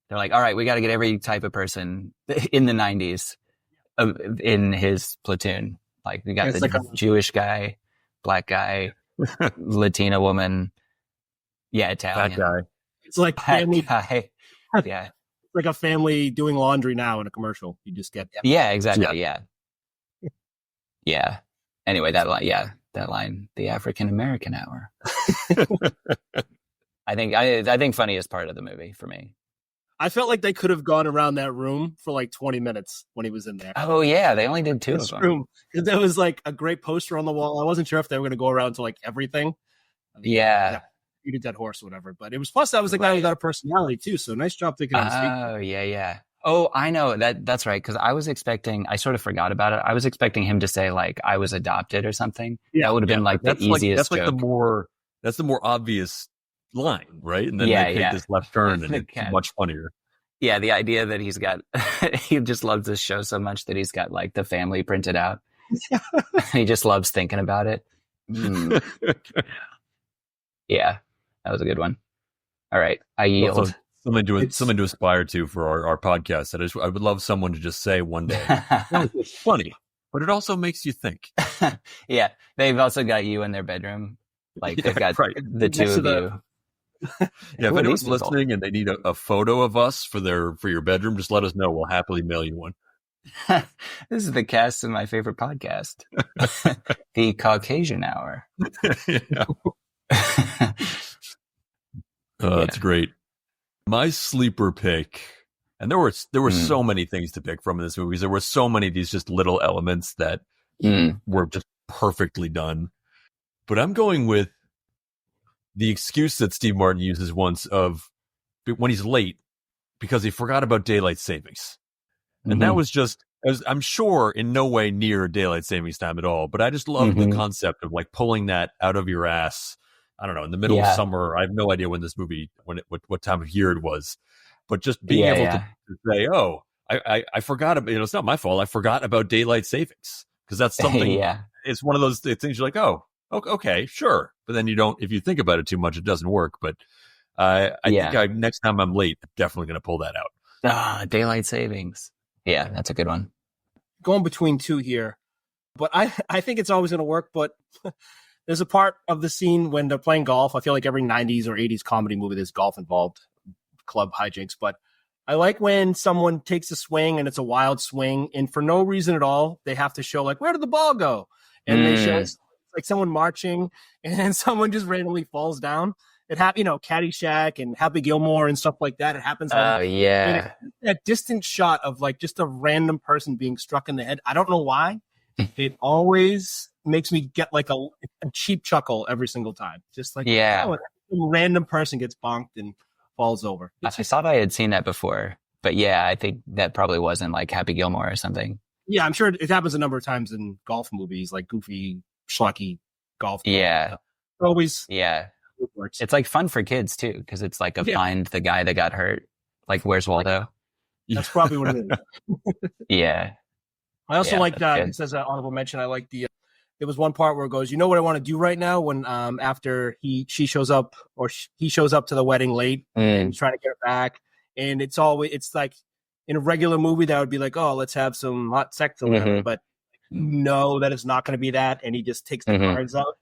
all right, we got to get every type of person in the 90s in his platoon. Like we got the Jewish guy, black guy, Latina woman, Italian Fat guy. It's like family guy. Yeah. Like a family doing laundry now in a commercial. You just get Yeah, exactly. Yeah. Anyway, that line, the African American hour. I think funniest part of the movie for me. I felt like they could have gone around that room for like 20 minutes when he was in there. Oh yeah, they only did 2 of them. Room. There was like a great poster on the wall. I wasn't sure if they were going to go around to like everything. Yeah. Beat a dead horse or whatever, but it was, plus that was the guy who got a personality too, so nice job thinking of his feet. Oh yeah. Oh, I know that's right, because I sort of forgot about it. I was expecting him to say like I was adopted or something. That would have been like the easiest joke. That's the more obvious line, right? And then they take this left turn, and it's much funnier. Yeah, the idea that he's got he just loves this show so much that he's got like the family printed out. He just loves thinking about it. Yeah. That was a good one. All right, I yield. Also, something to aspire to for our podcast. I would love someone to just say one day, it's funny, but it also makes you think. Yeah, they've also got you in their bedroom. Like they've got the two of you. Yeah, if anyone's listening and they need a photo of us for your bedroom, just let us know. We'll happily mail you one. This is the cast of my favorite podcast, the Caucasian Hour. That's great. My sleeper pick, and there were so many things to pick from in this movie. There were so many of these just little elements that were just perfectly done. But I'm going with the excuse that Steve Martin uses once of when he's late because he forgot about daylight savings. And that was just, I'm sure, in no way near daylight savings time at all. But I just love the concept of like pulling that out of your ass. I don't know, in the middle of summer. I have no idea when this movie, what time of year it was, but just being able to say, "Oh, I forgot about, it's not my fault. I forgot about daylight savings," because that's something. It's one of those things you're like, "Oh, okay, sure," but then you don't. If you think about it too much, it doesn't work. But I think next time I'm late, I'm definitely going to pull that out. Daylight savings. Yeah, that's a good one. Going between two here, but I think it's always going to work, but. There's a part of the scene when they're playing golf. I feel like every 90s or 80s comedy movie, there's golf involved, club hijinks. But I like when someone takes a swing and it's a wild swing, and for no reason at all, they have to show like, where did the ball go? And they show like someone marching, and then someone just randomly falls down. It happened, Caddyshack and Happy Gilmore and stuff like that. It happens. Yeah. That distant shot of like just a random person being struck in the head. I don't know why. It always makes me get like a cheap chuckle every single time. Just like, some random person gets bonked and falls over. I thought I had seen that before, but I think that probably wasn't like Happy Gilmore or something. Yeah, I'm sure it happens a number of times in golf movies, like goofy, schlocky golf. Yeah. Always. Yeah. It works. It's like fun for kids too, because it's like find the guy that got hurt. Like, where's Waldo? That's probably what it is. Yeah. I also like that. It says honorable mention. I like there was one part where it goes, you know what I want to do right now when after he shows up to the wedding late and he's trying to get her back. And it's like in a regular movie that would be like, oh, let's have some hot sex or whatever. But no, that is not going to be that. And he just takes the cards out.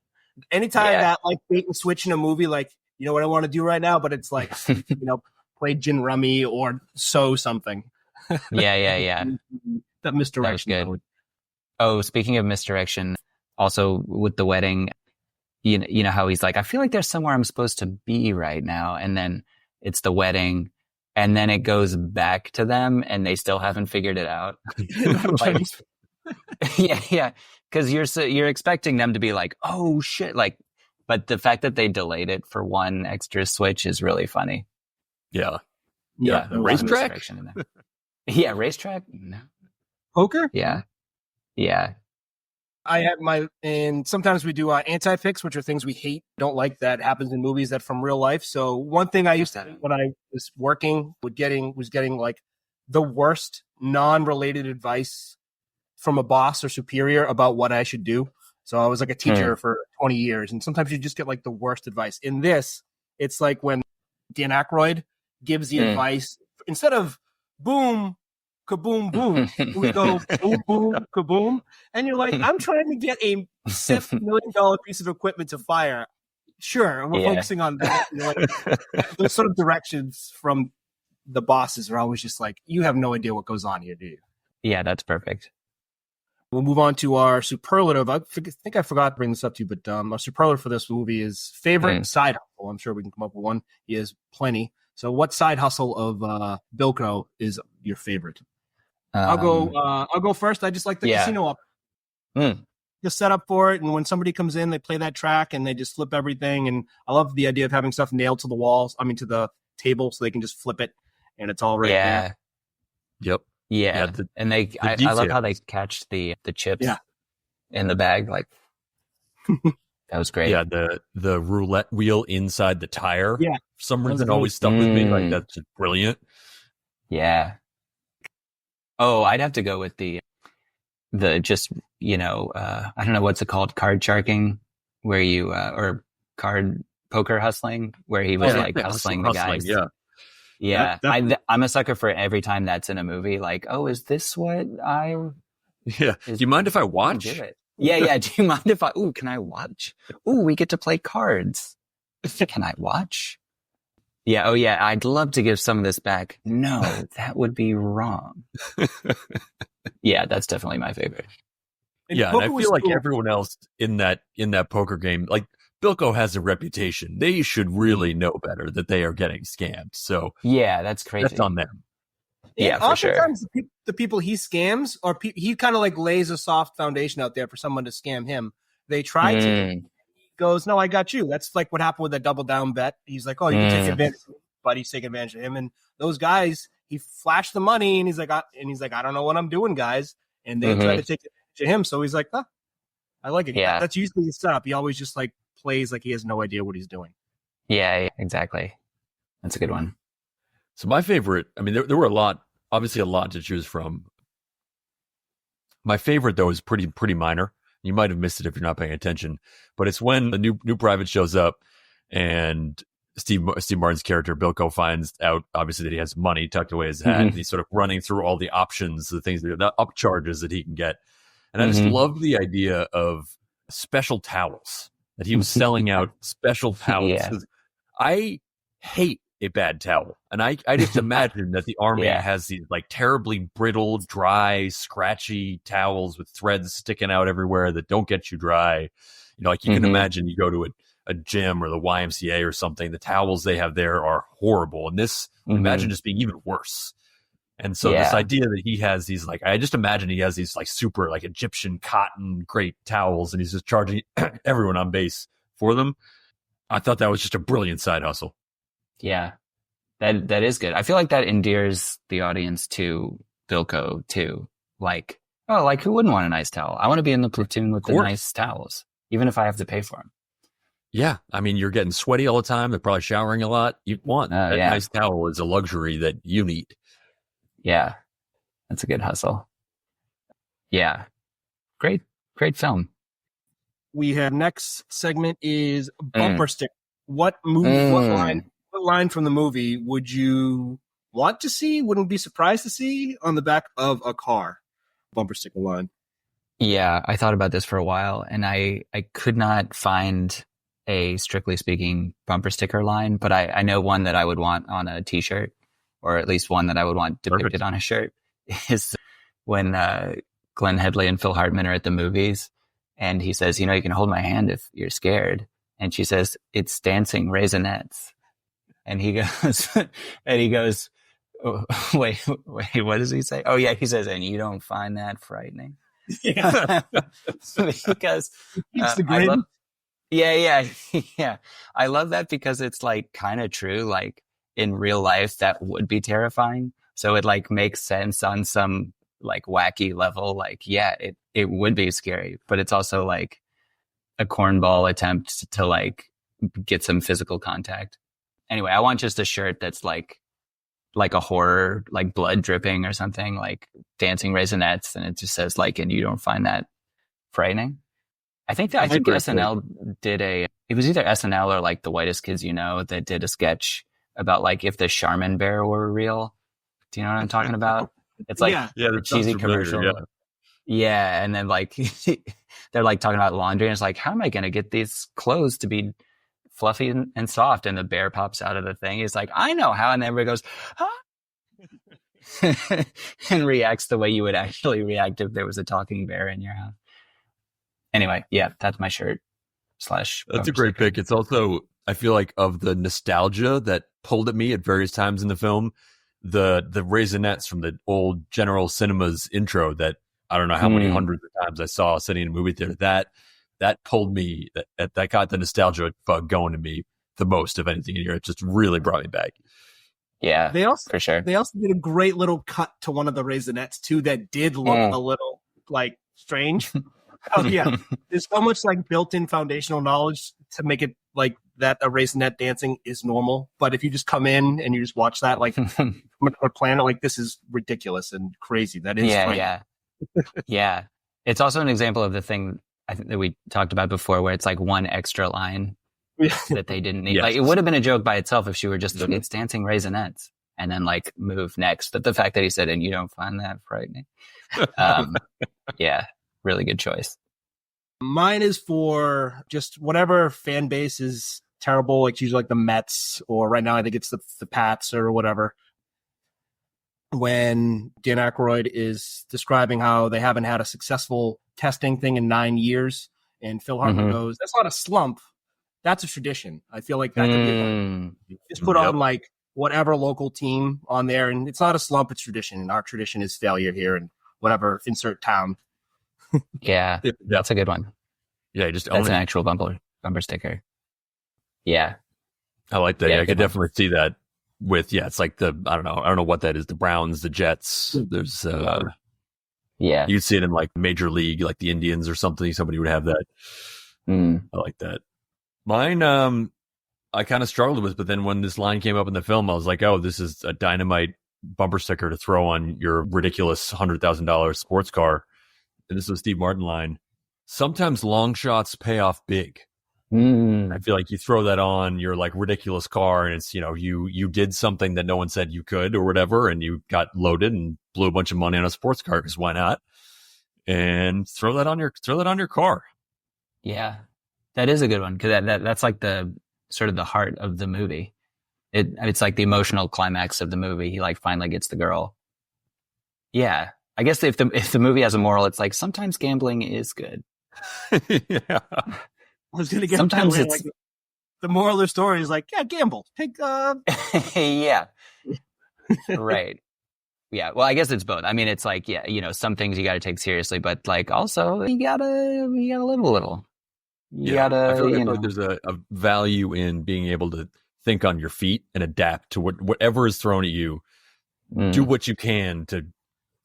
Anytime that like bait and switch in a movie, like, you know what I want to do right now, but it's like, play gin rummy or sew something. Yeah. That misdirection. That was good. Oh, speaking of misdirection, also with the wedding, you know how he's like, I feel like there's somewhere I'm supposed to be right now. And then it's the wedding and then it goes back to them and they still haven't figured it out. Like, yeah. Cause you're expecting them to be like, oh shit. Like, but the fact that they delayed it for one extra switch is really funny. Yeah. Yeah. The racetrack? Yeah. Racetrack. No. Poker? Yeah. I have and sometimes we do anti-picks, which are things we hate, don't like that happens in movies that from real life. So one thing I used to, when I was working, was getting like the worst non-related advice from a boss or superior about what I should do. So I was like a teacher for 20 years. And sometimes you just get like the worst advice. In this, it's like when Dan Aykroyd gives the advice, instead of boom, kaboom, boom, we go boom, boom, kaboom. And you're like, I'm trying to get a $7 million piece of equipment to fire. Sure, we're focusing on that. You know, like, those sort of directions from the bosses are always just like, you have no idea what goes on here, do you? Yeah, that's perfect. We'll move on to our superlative. I think I forgot to bring this up to you, but our superlative for this movie is favorite side hustle. I'm sure we can come up with one. He has plenty. So what side hustle of Bilko is your favorite? I'll go first. I just like the casino up. Just set up for it, and when somebody comes in, they play that track, and they just flip everything. And I love the idea of having stuff nailed to the walls. I mean, to the table, so they can just flip it, and it's all right there. Yep. Yeah. And I love how they catch the chips in the bag. Like that was great. Yeah. The roulette wheel inside the tire. Yeah. For some reason, always stuck with me. Like that's just brilliant. Yeah. Oh, I'd have to go with the just, I don't know what's it called, card sharking, where you, or card poker hustling, where he was hustling the guys. Yeah. I'm a sucker for every time that's in a movie. Like, oh, is this what do you mind if I watch? Do it. Yeah. Do you mind if can I watch? We get to play cards. Can I watch? Yeah. Oh yeah. I'd love to give some of this back. No, that would be wrong. Yeah. That's definitely my favorite. And I feel like everyone else in that poker game, like Bilko has a reputation. They should really know better that they are getting scammed. So yeah, that's crazy. That's on them. Yeah, for sure. Oftentimes the people he scams, or he kind of like lays a soft foundation out there for someone to scam him. They try to. He goes, no, I got you. That's like what happened with that double down bet. He's like, oh, you can take advantage of me, but he's taking advantage of him. And those guys, he flashed the money, and he's like, I don't know what I'm doing, guys. And they try to take advantage of him. So he's like, I like it. Yeah. That's usually his setup. He always just like plays like he has no idea what he's doing. Yeah, exactly. That's a good one. So my favorite, I mean, there were obviously a lot to choose from. My favorite though is pretty minor. You might have missed it if you're not paying attention, but it's when the new private shows up and Steve Martin's character Bilko finds out obviously that he has money tucked away in his hat, and he's sort of running through all the options, the things, the upcharges that he can get. And I just love the idea of special towels, that he was selling out special towels. Yeah. I hate a bad towel. And I just imagine that the army has these like terribly brittle, dry, scratchy towels with threads sticking out everywhere that don't get you dry. You know, like you can imagine you go to a gym or the YMCA or something, the towels they have there are horrible. And this, imagine just being even worse. And so this idea that he has these, like, I just imagine he has these like super like Egyptian cotton great towels, and he's just charging everyone on base for them. I thought that was just a brilliant side hustle. Yeah, that is good. I feel like that endears the audience to Bilko too. Like, who wouldn't want a nice towel? I want to be in the platoon with the nice towels, even if I have to pay for them. Yeah, I mean, you're getting sweaty all the time. They're probably showering a lot. You want a nice towel is a luxury that you need. Yeah, that's a good hustle. Yeah, great film. We have next segment is bumper sticker. What movie? What line from the movie would you want to see? Wouldn't be surprised to see on the back of a car? Bumper sticker line. Yeah, I thought about this for a while, and I could not find a strictly speaking bumper sticker line, but I know one that I would want on a t-shirt, or at least one that I would want depicted on a shirt, is when Glenn Headley and Phil Hartman are at the movies, and he says, you can hold my hand if you're scared. And she says, it's dancing raisinets. And he goes, Oh, wait, what does he say? Oh yeah, he says, and you don't find that frightening? Yeah. Because Keeps the I grin. love, yeah. I love that because it's like kind of true. Like in real life, that would be terrifying. So it like makes sense on some like wacky level. Like, yeah, it would be scary, but it's also like a cornball attempt to like get some physical contact. Anyway, I want just a shirt that's like a horror, like blood dripping or something, like dancing raisinets, and it just says like, and you don't find that frightening. I think SNL did it was either SNL or like The Whitest Kids You Know that did a sketch about like if the Charmin bear were real. Do you know what I'm talking about? It's like Yeah. Yeah, a that cheesy sounds familiar, commercial. yeah. Yeah, and then like they're like talking about laundry, and it's like, how am I going to get these clothes to be fluffy and soft? And the bear pops out of the thing. He's like, I know how, and then everybody goes, huh? And reacts the way you would actually react if there was a talking bear in your house. Anyway, yeah, that's my shirt / That's a bumper great sticker. pick. It's also, I feel like, of the nostalgia that pulled at me at various times in the film, the Raisinets from the old General Cinemas intro that I don't know how many hundreds of times I saw sitting in a movie theater. That pulled me, that got the nostalgia bug going to me the most of anything in here. It just really brought me back. Yeah, They also for sure. They also did a great little cut to one of the Raisinets too that did look a little like strange. Oh yeah, there's so much like built-in foundational knowledge to make it like that a Raisinet dancing is normal. But if you just come in and you just watch that like from a planet, like this is ridiculous and crazy. That is Yeah. It's also an example of the thing I think that we talked about before, where it's like one extra line that they didn't need. Yes. Like it would have been a joke by itself if she were just it's dancing Raisinets and then like move next. But the fact that he said, and you don't find that frightening. Yeah, really good choice. Mine is for just whatever fan base is terrible, like usually like the Mets, or right now I think it's the Pats or whatever. When Dan Aykroyd is describing how they haven't had a successful testing thing in 9 years, and Phil Hartman goes, "That's not a slump. That's a tradition." I feel like that could be just put on like whatever local team on there, and it's not a slump; it's tradition. And our tradition is failure here, and whatever insert town. Yeah, that's a good one. Yeah, just That's own an it. actual bumper sticker. Yeah. I like that. Yeah, Yeah, I good could one. definitely see that with, it's like I don't know what that is. The Browns, the Jets. There's, Yeah. you'd see it in like Major League, like the Indians or something. Somebody would have that. I like that. Mine, I kind of struggled with, but then when this line came up in the film, I was like, oh, this is a dynamite bumper sticker to throw on your ridiculous $100,000 sports car. And this was a Steve Martin line. Sometimes long shots pay off big. I feel like you throw that on your like ridiculous car, and it's, you did something that no one said you could or whatever, and you got loaded and blew a bunch of money on a sports car, because why not? And throw that on your car. Yeah. That is a good one, because that's like the sort of the heart of the movie. It's like the emotional climax of the movie. He like finally gets the girl. Yeah. I guess if the movie has a moral, it's like sometimes gambling is good. Yeah. I was gonna get Sometimes that way, it's- like, the moral of the story is like, yeah, gamble, take Yeah. Right. Yeah. Well, I guess it's both. I mean, it's like, some things you got to take seriously, but like also you gotta live a little. You gotta, I feel like there's a value in being able to think on your feet and adapt to whatever is thrown at you. Do what you can to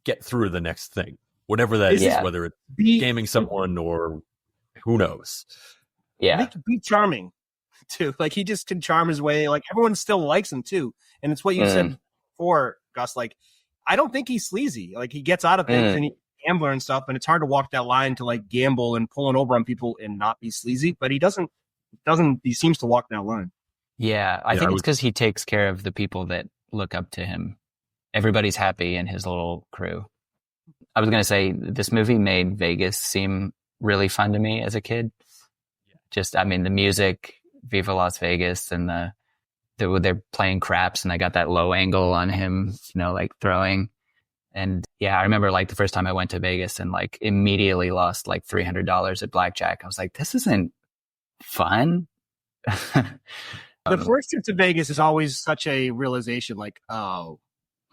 get through the next thing, whatever that is, whether it's gaming someone or who knows. Yeah. Be charming too. Like he just can charm his way. Like everyone still likes him too. And it's what you said before, Gus. Like I don't think he's sleazy. Like he gets out of things and he's a gambler and stuff. And it's hard to walk that line to like gamble and pulling over on people and not be sleazy. But he doesn't. He seems to walk that line. Yeah. I think it's because he takes care of the people that look up to him. Everybody's happy in his little crew. I was going to say this movie made Vegas seem really fun to me as a kid. Just, I mean, the music, Viva Las Vegas, and they're playing craps, and I got that low angle on him, like throwing. And yeah, I remember like the first time I went to Vegas and like immediately lost like $300 at blackjack. I was like, this isn't fun. The first trip to Vegas is always such a realization. Like, oh,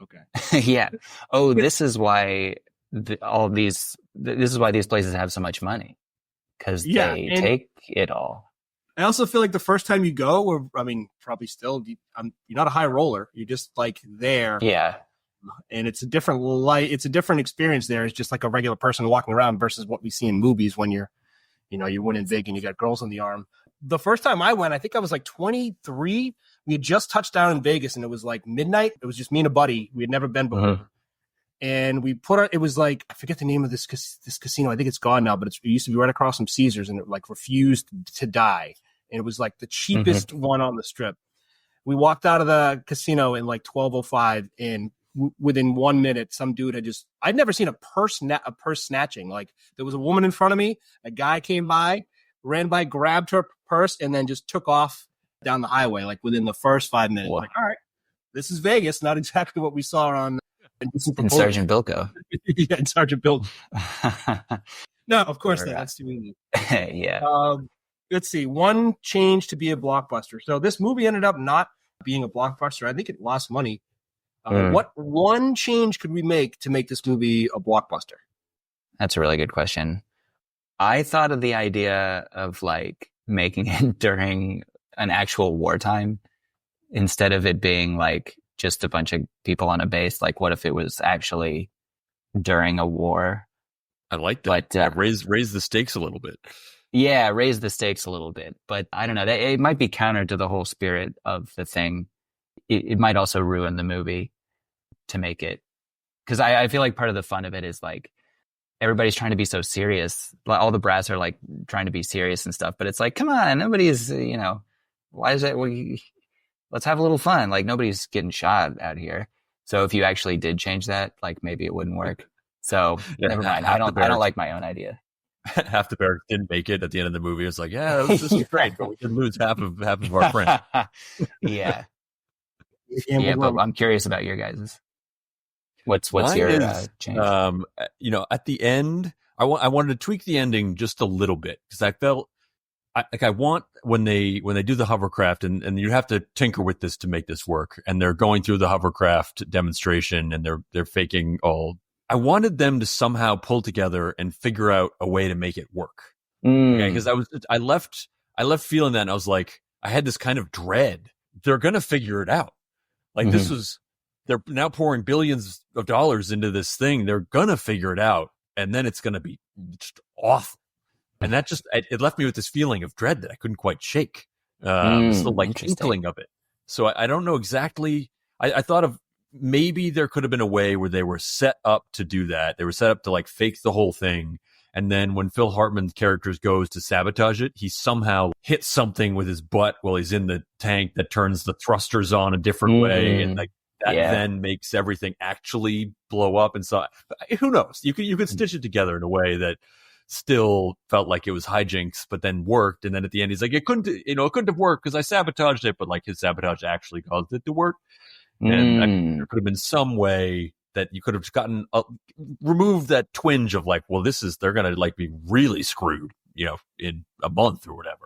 Okay. Yeah. Oh, this is why this is why these places have so much money, because they take it all. I also feel like the first time you go, or I mean, probably still, you're not a high roller. You're just like there. Yeah. And it's a different it's a different experience there. It's just like a regular person walking around versus what we see in movies when you're winning big and you got girls on the arm. The first time I went, I think I was like 23. We had just touched down in Vegas and it was like midnight. It was just me and a buddy. We had never been before. Uh-huh. And we it was like, I forget the name of this casino. I think it's gone now, but it used to be right across from Caesars and it like refused to die. And it was like the cheapest one on the strip. We walked out of the casino in like 12:05 and within 1 minute, some dude I'd never seen a purse snatching. Like there was a woman in front of me, a guy came by, ran by, grabbed her purse, and then just took off down the highway, like within the first 5 minutes. Like, all right, this is Vegas, not exactly what we saw on in Sgt-Bilko. Yeah, in Sgt-Bilko. No, of course not. That's too easy. Yeah. Let's see. One change to be a blockbuster. So this movie ended up not being a blockbuster. I think it lost money. What one change could we make to make this movie a blockbuster? That's a really good question. I thought of the idea of like making it during an actual wartime instead of it being like just a bunch of people on a base. Like, what if it was actually during a war? I like that. But raise the stakes a little bit. Yeah, raise the stakes a little bit. But I don't know. It might be counter to the whole spirit of the thing. It might also ruin the movie to make it, because I feel like part of the fun of it is like everybody's trying to be so serious. All the brass are like trying to be serious and stuff, but it's like, come on, nobody's, why is it? Let's have a little fun. Like nobody's getting shot out here. So if you actually did change that, like maybe it wouldn't work. So never mind. I don't like my own idea. Half the barracks didn't make it at the end of the movie. It's like, yeah, this is great, but we did lose half of our friends. Yeah. Yeah, but I'm curious about your guys's. What's your change? At the end, I wanted to tweak the ending just a little bit because I felt I want when they do the hovercraft and you have to tinker with this to make this work, and they're going through the hovercraft demonstration and they're faking all. I wanted them to somehow pull together and figure out a way to make it work. Okay, because I left feeling that, and I was like, I had this kind of dread. They're gonna figure it out. Like they're now pouring billions of dollars into this thing. They're gonna figure it out, and then it's gonna be just awful. And that it left me with this feeling of dread that I couldn't quite shake. Still like inkling of it. So I don't know exactly. I thought of maybe there could have been a way where they were set up to do that. They were set up to like fake the whole thing. And then when Phil Hartman's character goes to sabotage it, he somehow hits something with his butt while he's in the tank that turns the thrusters on a different way. And like that then makes everything actually blow up. And so who knows? You could stitch it together in a way that still felt like it was hijinks, but then worked. And then at the end, he's like, it couldn't have worked because I sabotaged it. But like his sabotage actually caused it to work. And there could have been some way that you could have gotten removed that twinge of like, well, they're going to like be really screwed, in a month or whatever.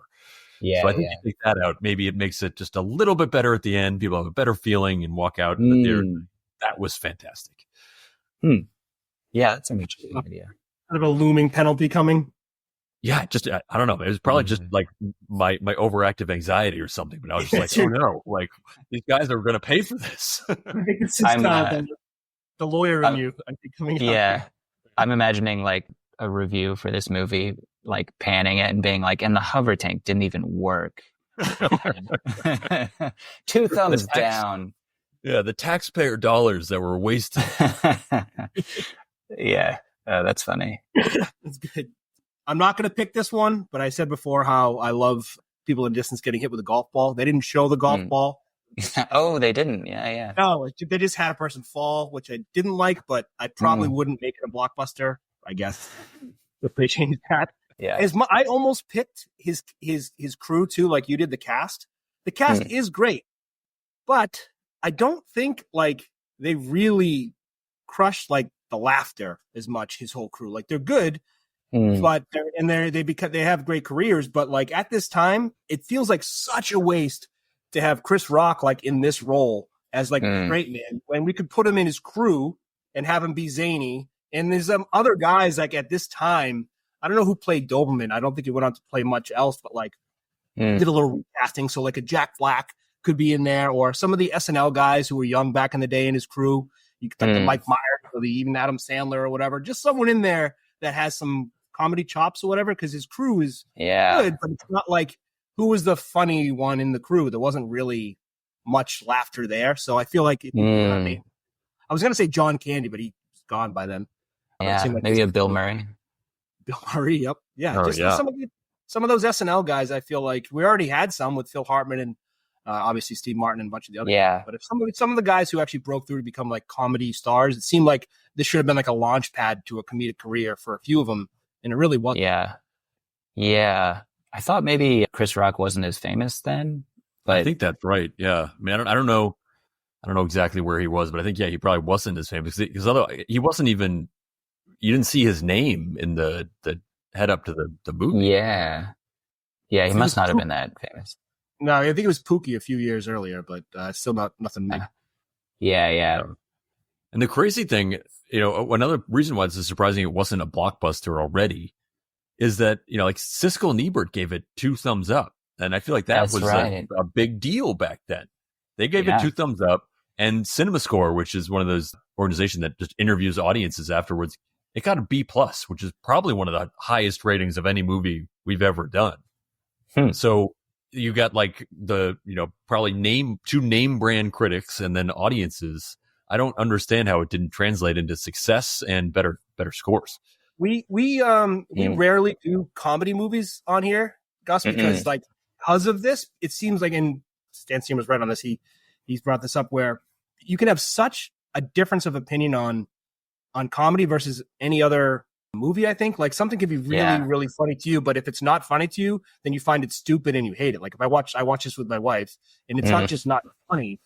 Yeah. So I think you take that out. Maybe it makes it just a little bit better at the end. People have a better feeling and walk out. That was fantastic. Yeah, that's an interesting idea. Kind of a looming penalty coming. Yeah, just I don't know. It was probably just like my overactive anxiety or something. But I was just like, oh no, like these guys are going to pay for this. It's just the lawyer in you, I think, coming out. Yeah, I'm imagining like a review for this movie, like panning it and being like, and the hover tank didn't even work. 2 thumbs down. Yeah, the taxpayer dollars that were wasted. Yeah, that's funny. That's good. I'm not going to pick this one, but I said before how I love people in distance getting hit with a golf ball. They didn't show the golf ball. Oh, they didn't. Yeah. No, they just had a person fall, which I didn't like, but I probably wouldn't make it a blockbuster, I guess, if they changed that. Yeah. I almost picked his crew too, like you did the cast. The cast is great, but I don't think like they really crushed like the laughter as much. His whole crew, like they're good. But they have great careers, but like at this time, it feels like such a waste to have Chris Rock like in this role as like a straight man when we could put him in his crew and have him be zany. And there's other guys like at this time. I don't know who played Doberman. I don't think he went on to play much else, but like did a little recasting. So like a Jack Black could be in there, or some of the SNL guys who were young back in the day in his crew. You could think of Mike Myers or even Adam Sandler or whatever. Just someone in there that has some comedy chops or whatever, because his crew is good, but it's not like who was the funny one in the crew. There wasn't really much laughter there. So I feel like I was going to say John Candy, but he's gone by then. Yeah, like maybe a Bill Murray. Bill Murray, yep. Yeah, Oh, yeah. Some of those SNL guys, I feel like we already had some with Phil Hartman and obviously Steve Martin and a bunch of the other guys. But if some of the guys who actually broke through to become like comedy stars, it seemed like this should have been like a launch pad to a comedic career for a few of them, and it really wasn't. Yeah. I thought maybe Chris Rock wasn't as famous then, but I think that's right. Yeah, I mean, I don't know exactly where he was, but I think he probably wasn't as famous because otherwise he wasn't even. You didn't see his name in the head up to the movie. Yeah, he must not have been that famous. No, I think it was Pookie a few years earlier, but still nothing big. Yeah. And the crazy thing, another reason why this is surprising it wasn't a blockbuster already is that, like Siskel and Ebert gave it 2 thumbs up. And I feel like that was a big deal back then. They gave it 2 thumbs up, and CinemaScore, which is one of those organizations that just interviews audiences afterwards, it got a B+, which is probably one of the highest ratings of any movie we've ever done. So you got like probably 2 name brand critics and then audiences. I don't understand how it didn't translate into success and better scores. We rarely do comedy movies on here, Gus, because because of this, it seems like, and Stan Steamer was right on this. He's brought this up where you can have such a difference of opinion on comedy versus any other movie. I think like something could be really, really funny to you, but if it's not funny to you, then you find it stupid and you hate it. Like if I watch this with my wife, and it's not just not funny,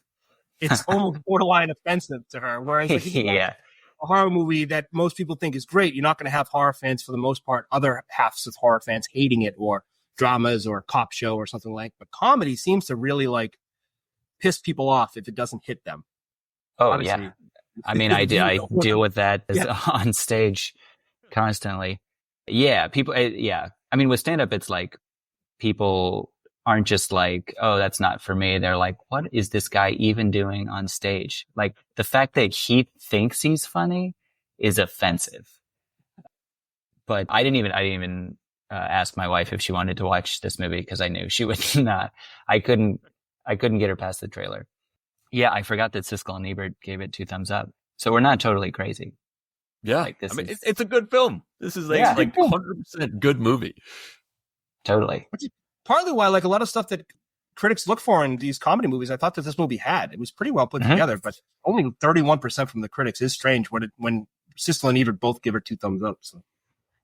it's almost borderline offensive to her. Whereas like, a horror movie that most people think is great, you're not going to have horror fans for the most part, other halves of horror fans hating it, or dramas or cop show or something like. But comedy seems to really like piss people off if it doesn't hit them. Oh, Obviously, yeah. I mean, I deal with that on stage constantly. Yeah, people. I mean, with stand up, it's like people aren't just like, oh, that's not for me. They're like, what is this guy even doing on stage? Like the fact that he thinks he's funny is offensive. But I didn't even ask my wife if she wanted to watch this movie because I knew she would not. I couldn't get her past the trailer. Yeah, I forgot that Siskel and Ebert gave it 2 thumbs up. So we're not totally crazy. Yeah, like this it's a good film. This is like 100% good movie. Totally. Which is partly why like a lot of stuff that critics look for in these comedy movies, I thought that this movie had. It was pretty well put together, but only 31% from the critics is strange when Siskel and Ebert both give it 2 thumbs up. So.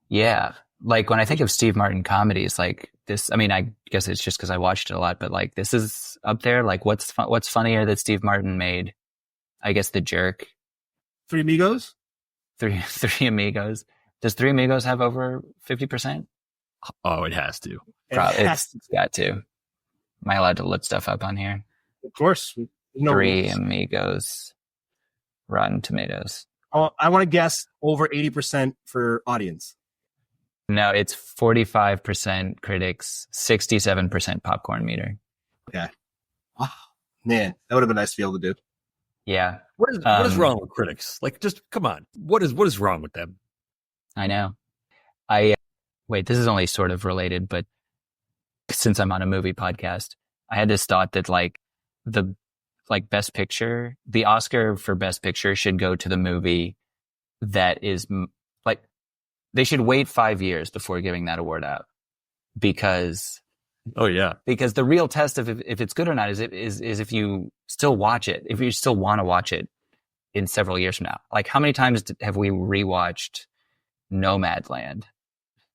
Yeah. Like when I think of Steve Martin comedies, like this, I mean, I guess it's just because I watched it a lot, but like this is up there. Like what's funnier that Steve Martin made? I guess The Jerk. Three Amigos? Three Amigos. Does Three Amigos have over 50%? Oh, it has to. It's got to. Am I allowed to look stuff up on here? Of course. Three Amigos. Rotten Tomatoes. Oh, I want to guess over 80% for audience. No, it's 45% critics, 67% popcorn meter. Okay. Oh, man, that would have been nice to be able to do. Yeah. What is wrong with critics? Like, just come on. What is wrong with them? I know. Wait, this is only sort of related, but since I'm on a movie podcast, I had this thought that the Best Picture, the Oscar for Best Picture should go to the movie that is they should wait 5 years before giving that award out because the real test of if it's good or not is if you still watch it, if you still want to watch it in several years from now. Like how many times have we rewatched Nomadland?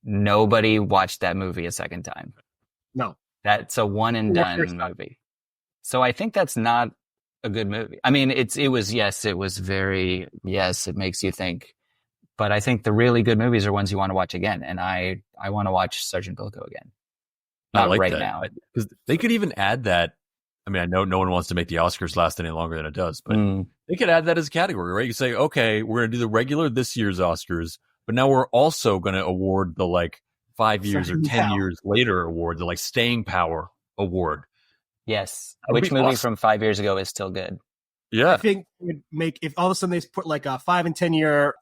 Nobody watched that movie a second time. No, that's a one and done movie. So I think that's not a good movie. I mean, it makes you think. But I think the really good movies are ones you want to watch again. And I want to watch Sgt-Bilko again. Not right now. Because they could even add that I mean, I know no one wants to make the Oscars last any longer than it does, but they could add that as a category, right? You say, okay, we're going to do the regular this year's Oscars, but now we're also going to award the like 5 years or 10 years later award, the like staying power award. Yes. That'd Which be movie awesome. from 5 years ago is still good? Yeah. I think it would make, if all of a sudden they put like a 5 and 10 year,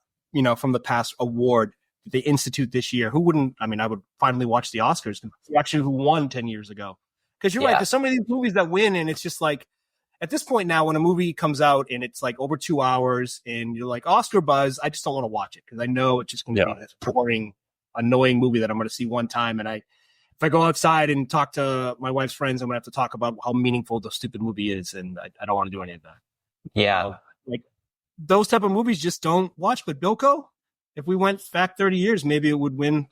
from the past award that they institute this year, who wouldn't? I mean, I would finally watch the Oscars to see actually who won 10 years ago. Because you're right, there's so many of these movies that win, and it's just like, at this point now, when a movie comes out and it's like over 2 hours and you're like, Oscar buzz, I just don't want to watch it because I know it's just going to be this boring, annoying movie that I'm going to see one time. And if I go outside and talk to my wife's friends, I'm going to have to talk about how meaningful the stupid movie is, and I don't want to do any of that. Yeah. Like, those type of movies just don't watch. But Bilko, if we went back 30 years, maybe it would win.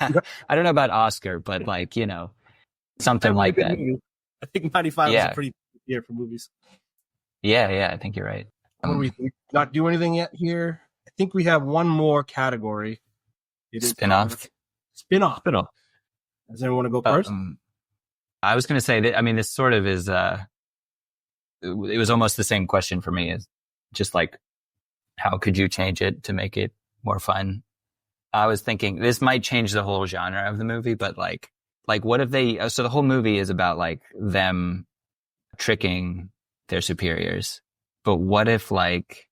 I don't know about Oscar, but something like that. I think 95 was a pretty good year for movies. Yeah, I think you're right. What do we think? Not do anything yet here? I think we have one more category. It is Spin-off. Spin-off. Does anyone want to go first? I was going to say that, I mean, this sort of is, it was almost the same question for me, is just like, how could you change it to make it more fun? I was thinking this might change the whole genre of the movie, but like what if so the whole movie is about like them tricking their superiors, but what if like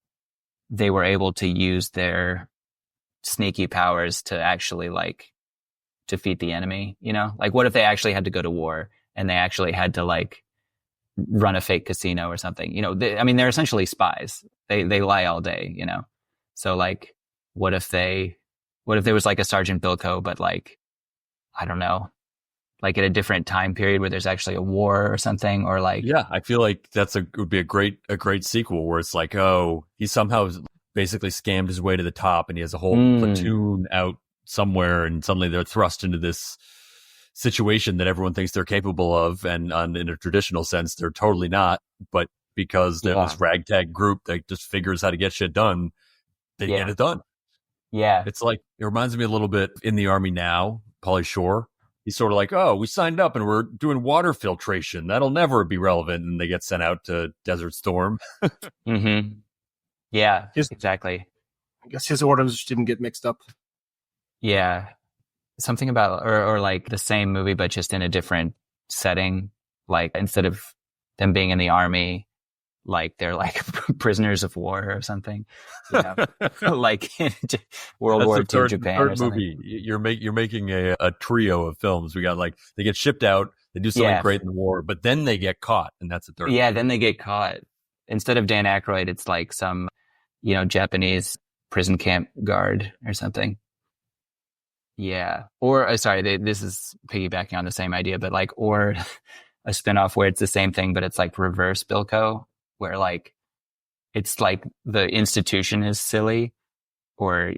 they were able to use their sneaky powers to actually like defeat the enemy, like what if they actually had to go to war and they actually had to like run a fake casino or something, I mean, they're essentially spies. They lie all day, so like, what if there was like a Sgt-Bilko, but like, I don't know, like at a different time period where there's actually a war or something, or like, I feel like would be a great sequel where it's like, oh, he somehow basically scammed his way to the top and he has a whole platoon out somewhere, and suddenly they're thrust into this situation that everyone thinks they're capable of, and in a traditional sense they're totally not, but because they're this ragtag group that just figures how to get shit done, they get it done. It's like, it reminds me a little bit In the Army Now, Pauly Shore. He's sort of like, oh, we signed up and we're doing water filtration, that'll never be relevant, and they get sent out to Desert Storm. Exactly. I guess his orders just didn't get mixed up. Something about, or like the same movie, but just in a different setting. Like instead of them being in the army, like they're like prisoners of war or something. Like in World War II Japan or something. Movie. You're making a trio of films. We got like, they get shipped out, they do something great in the war, but then they get caught, and that's a third. Then they get caught. Instead of Dan Aykroyd, it's like some, Japanese prison camp guard or something. Or sorry, this is piggybacking on the same idea, but like, or a spinoff where it's the same thing, but it's like reverse Bilko, where like it's like the institution is silly or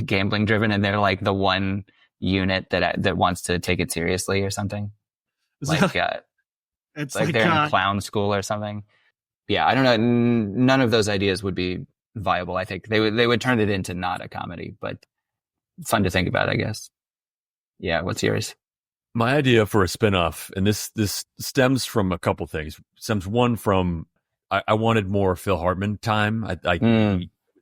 gambling driven, and they're like the one unit that wants to take it seriously or something. Like it's like they're in clown school or something. I don't know. None of those ideas would be viable. I think they would turn it into not a comedy, but fun to think about, I guess. What's yours? My idea for a spinoff, and this stems from a couple things. Stems one from I wanted more Phil Hartman time.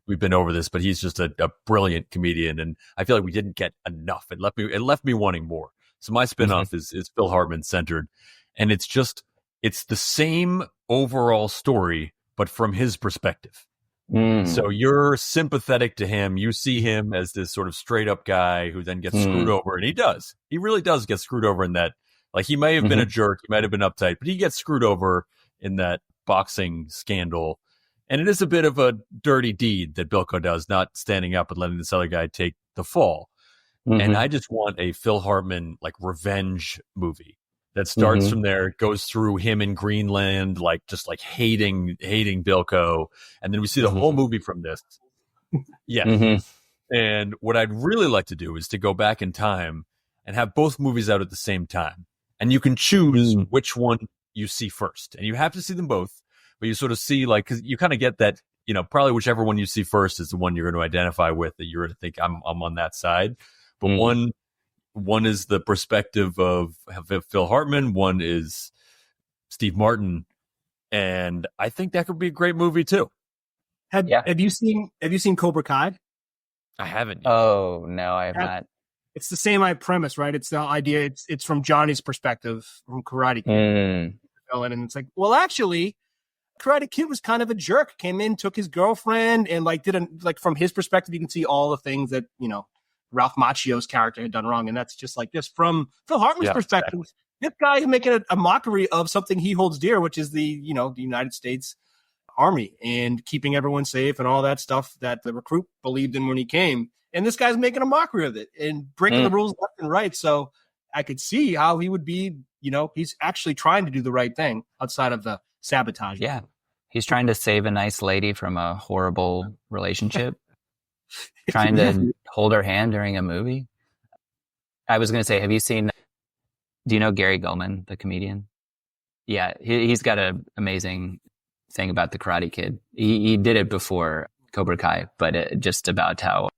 We've been over this, but he's just a brilliant comedian, and I feel like we didn't get enough. It left me wanting more. So my spinoff is Phil Hartman centered, and it's the same overall story, but from his perspective. So you're sympathetic to him. You see him as this sort of straight up guy who then gets screwed over. And he really does get screwed over in that, like, he may have been a jerk. He might have been uptight, but he gets screwed over in that boxing scandal. And it is a bit of a dirty deed that Bilko does, not standing up and letting this other guy take the fall. And I just want a Phil Hartman, like, revenge movie that starts from there, goes through him in Greenland, like just like hating Bilko, and then we see the whole movie from this. And what I'd really like to do is to go back in time and have both movies out at the same time, and you can choose which one you see first, and you have to see them both, but you sort of see, like, because you kind of get that, probably whichever one you see first is the one you're going to identify with, that you're going to think I'm on that side. But one is the perspective of Phil Hartman. One is Steve Martin, and I think that could be a great movie too. Have you seen Cobra Kai? I haven't. Oh no, I have not. It's the same premise, right? It's the idea. It's from Johnny's perspective, from Karate Kid, and it's like, well, actually, Karate Kid was kind of a jerk. Came in, took his girlfriend, and from his perspective, you can see all the things that Ralph Macchio's character had done wrong, and that's just like this. From Phil Hartman's perspective, this guy is making a mockery of something he holds dear, which is the United States Army and keeping everyone safe and all that stuff that the recruit believed in when he came. And this guy's making a mockery of it and breaking the rules left and right. So I could see how he would be, he's actually trying to do the right thing outside of the sabotage. Yeah. He's trying to save a nice lady from a horrible relationship, trying to hold her hand during a movie. I was going to say, do you know Gary Gulman, the comedian? Yeah, he's got an amazing thing about the Karate Kid. He did it before Cobra Kai, but just about how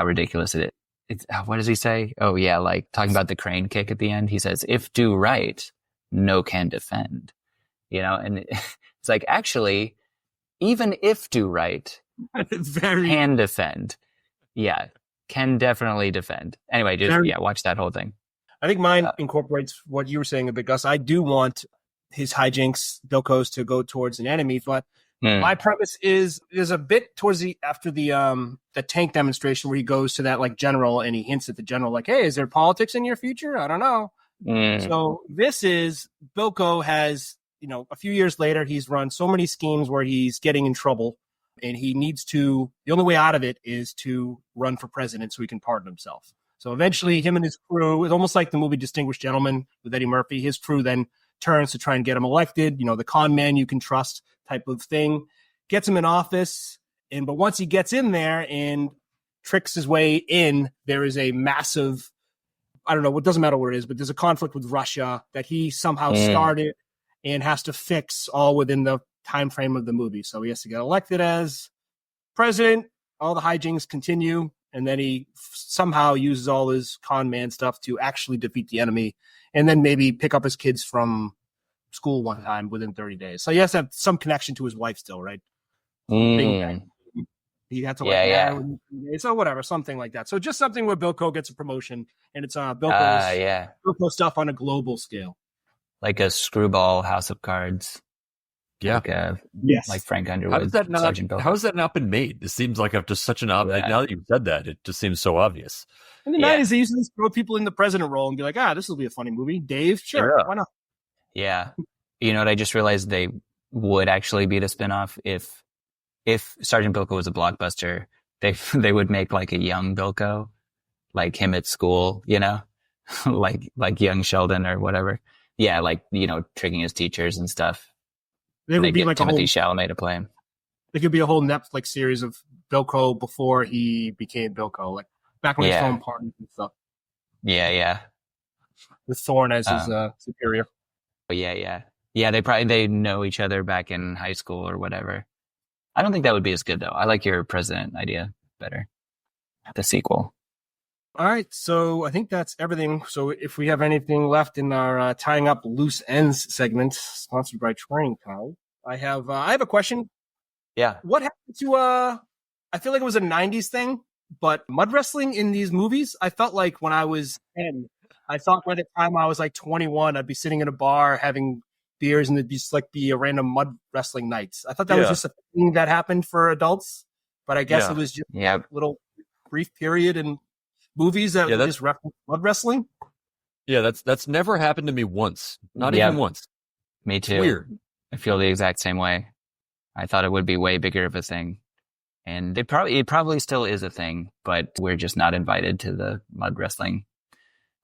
ridiculous it is. What does he say? Oh yeah, like talking about the crane kick at the end. He says, "If do right, no can defend." And it's like, actually, even if do right, can defend. Yeah, can definitely defend. Anyway, watch that whole thing. I think mine incorporates what you were saying a bit, Gus. I do want his hijinks, Bilko's, to go towards an enemy, but my premise is a bit towards after the tank demonstration where he goes to that general and he hints at the general like, hey, is there politics in your future? I don't know. So this is Bilko has, a few years later, he's run so many schemes where he's getting in trouble and he needs to, the only way out of it is to run for president so he can pardon himself. So eventually him and his crew, it's almost like the movie Distinguished Gentleman with Eddie Murphy, his crew then turns to try and get him elected, the con man you can trust type of thing, gets him in office. But once he gets in there and tricks his way in, there is a massive, I don't know, it doesn't matter what it is, but there's a conflict with Russia that he somehow started and has to fix all within the time frame of the movie. So he has to get elected as president, all the hijinks continue, and then he somehow uses all his con man stuff to actually defeat the enemy, and then maybe pick up his kids from school one time within 30 days. So he has to have some connection to his wife still, right? He had to so whatever, something like that. So just something where Bilko gets a promotion, and it's Bilko stuff on a global scale. Like a screwball House of Cards. Yeah. Like Frank Underwood. How has that not been made? This seems like after such an obvious, now that you've said that, it just seems so obvious. In the 90s, they used to throw people in the president role and be like, this will be a funny movie. Dave, sure, why not? Yeah. You know what? I just realized they would actually be the spinoff if Sergeant Bilko was a blockbuster. They would make like a young Bilko, like him at school, like young Sheldon or whatever. Yeah, like, tricking his teachers and stuff. There would be like Timothy Chalamet to play him. There could be a whole Netflix series of Bilko before he became Bilko, like back when he was throwing parties and stuff. Yeah. With Thorn as his superior. Yeah. They know each other back in high school or whatever. I don't think that would be as good though. I like your president idea better. The sequel. All right, so I think that's everything. So if we have anything left in our tying up loose ends segment, sponsored by Training Time, I have a question. Yeah. What happened to I feel like it was a 90s thing, but mud wrestling in these movies, I felt like when I was 10, I thought by the time I was like 21, I'd be sitting in a bar having beers and it'd just like be a random mud wrestling night. I thought that was just a thing that happened for adults, but I guess it was just a little brief period in movies that just reference mud wrestling. Yeah, that's never happened to me once. Not even once. Me too. It's weird. I feel the exact same way. I thought it would be way bigger of a thing. And it probably still is a thing, but we're just not invited to the mud wrestling.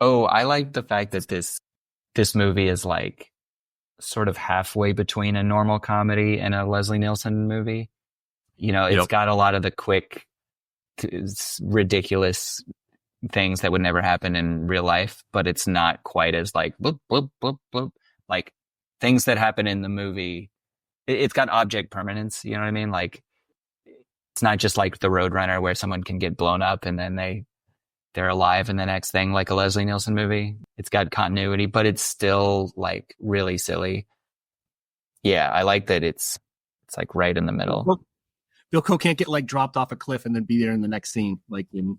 Oh, I like the fact that this movie is like sort of halfway between a normal comedy and a Leslie Nielsen movie. It's got a lot of the quick, ridiculous things that would never happen in real life, but it's not quite as like bloop, bloop, bloop, bloop, like things that happen in the movie. It's got object permanence. You know what I mean? Like it's not just like the Roadrunner where someone can get blown up and then they they're alive in the next thing, like a Leslie Nielsen movie. It's got continuity, but it's still like really silly. Yeah, I like that it's like right in the middle. Bilko can't get like dropped off a cliff and then be there in the next scene. Like in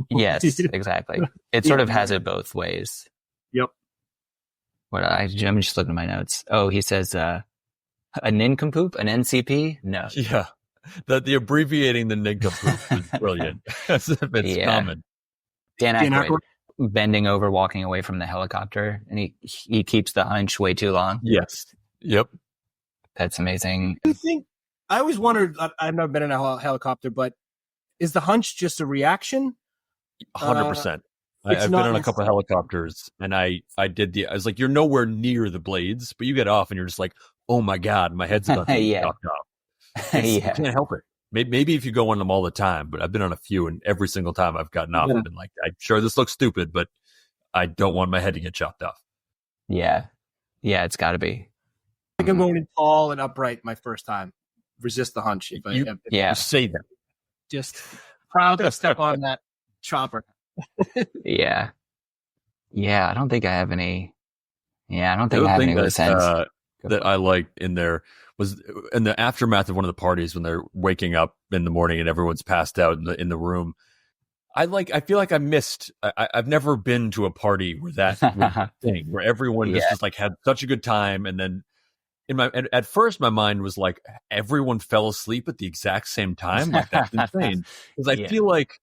Yes, exactly. It sort of has it both ways. Yep. I'm just looking at my notes. Oh, he says a nincompoop, an NCP? No. Yeah. The abbreviating the nincompoop is brilliant. As if it's common. Dan Aykroyd bending over, walking away from the helicopter, and he keeps the hunch way too long. Yes. Yep. That's amazing. I always wondered, I've never been in a helicopter, but is the hunch just a reaction? 100%. I've been on a couple of helicopters, and I was like, you're nowhere near the blades, but you get off and you're just like, oh my God, my head's about to be knocked off. You can't help it. Maybe if you go on them all the time, but I've been on a few, and every single time I've gotten off and been like, I'm sure this looks stupid, but I don't want my head to get chopped off. Yeah. Yeah, it's got to be. I think I'm going in tall and upright my first time. Resist the hunch. You say that. Just proud to step on that chopper. Yeah. Yeah, I don't think I have any. Yeah, I don't think I have any loose ends. That I liked in there was in the aftermath of one of the parties when they're waking up in the morning and everyone's passed out in the room. I feel like I missed. I've never been to a party where that thing where everyone just like had such a good time, and then at first my mind was like everyone fell asleep at the exact same time. Like that's insane because I feel like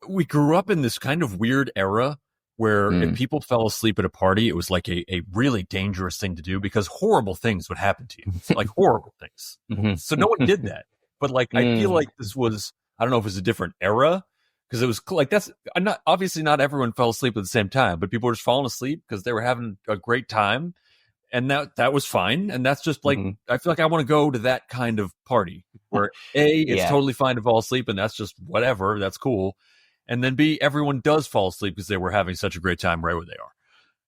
we grew up in this kind of weird era where if people fell asleep at a party, it was like a really dangerous thing to do because horrible things would happen to you, like horrible things. So no one did that. But like, I feel like this was, I don't know if it was a different era because it was like, obviously not everyone fell asleep at the same time, but people were just falling asleep because they were having a great time. And that was fine. And that's just like, I feel like I want to go to that kind of party where it's totally fine to fall asleep and that's just whatever. That's cool. And then B, everyone does fall asleep because they were having such a great time right where they are.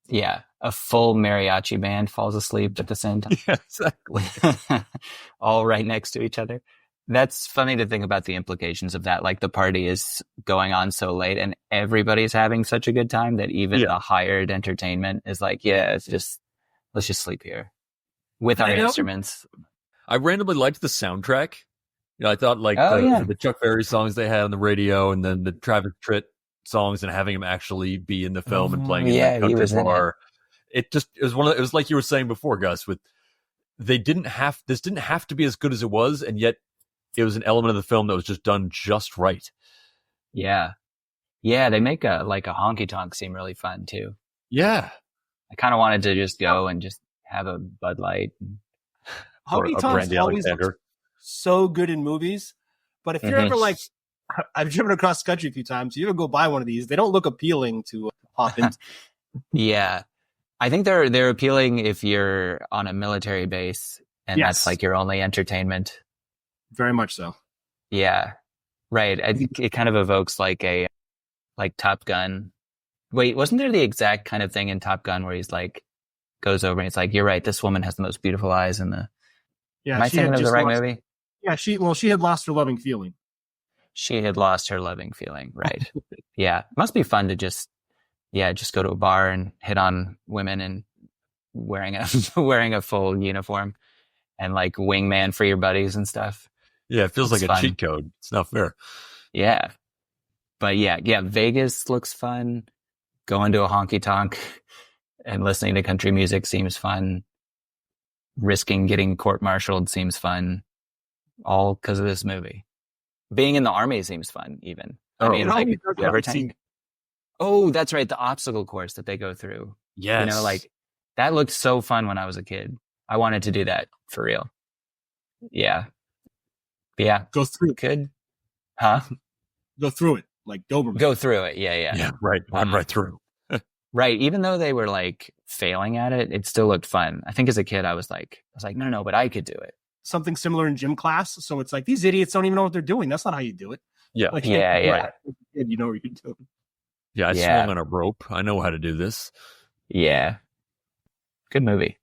Yeah. A full mariachi band falls asleep at the same time. Yeah, exactly. All right next to each other. That's funny to think about the implications of that. Like the party is going on so late and everybody's having such a good time that even the hired entertainment is like, let's just sleep here with our instruments. I randomly liked the soundtrack. You know, I thought like the Chuck Berry songs they had on the radio, and then the Travis Tritt songs, and having him actually be in the film and playing in the country bar. It was like you were saying before, Gus. This didn't have to be as good as it was, and yet it was an element of the film that was just done just right. Yeah, yeah. They make a honky tonk seem really fun too. Yeah, I kind of wanted to just go and just have a Bud Light or a Brandy Alexander. So good in movies, but if you're ever like, I've driven across the country a few times, you ever go buy one of these, they don't look appealing to hop into. Yeah, I think they're appealing if you're on a military base and that's like your only entertainment. Very much so. Yeah, right. I think it kind of evokes like Top Gun. Wait, wasn't there the exact kind of thing in Top Gun where he's like goes over and he's like, "You're right, this woman has the most beautiful eyes in the." Yeah, am I thinking of the right movie? Yeah, she had lost her loving feeling. She had lost her loving feeling, right? Yeah, it must be fun to just go to a bar and hit on women and wearing a full uniform and like wingman for your buddies and stuff. Yeah, it feels like a cheat code. It's not fair. Yeah, but yeah, Vegas looks fun. Going to a honky tonk and listening to country music seems fun. Risking getting court-martialed seems fun, all because of this movie. Being in the army seems fun, even. I mean, like everything. Oh, that's right, the obstacle course that they go through. Yes. You know, like that looked so fun when I was a kid. I wanted to do that for real. Yeah. But yeah. Go through. Good. Huh? Go through it, like Doberman. Go through it. Yeah. Yeah, right. I'm right through. Right. Even though they were like failing at it, it still looked fun. I think as a kid, I was like, no, but I could do it. Something similar in gym class. So it's like, these idiots don't even know what they're doing. That's not how you do it. Yeah. Like, yeah. Right. You know what you're doing. Yeah. I swung on a rope. I know how to do this. Yeah. Good movie.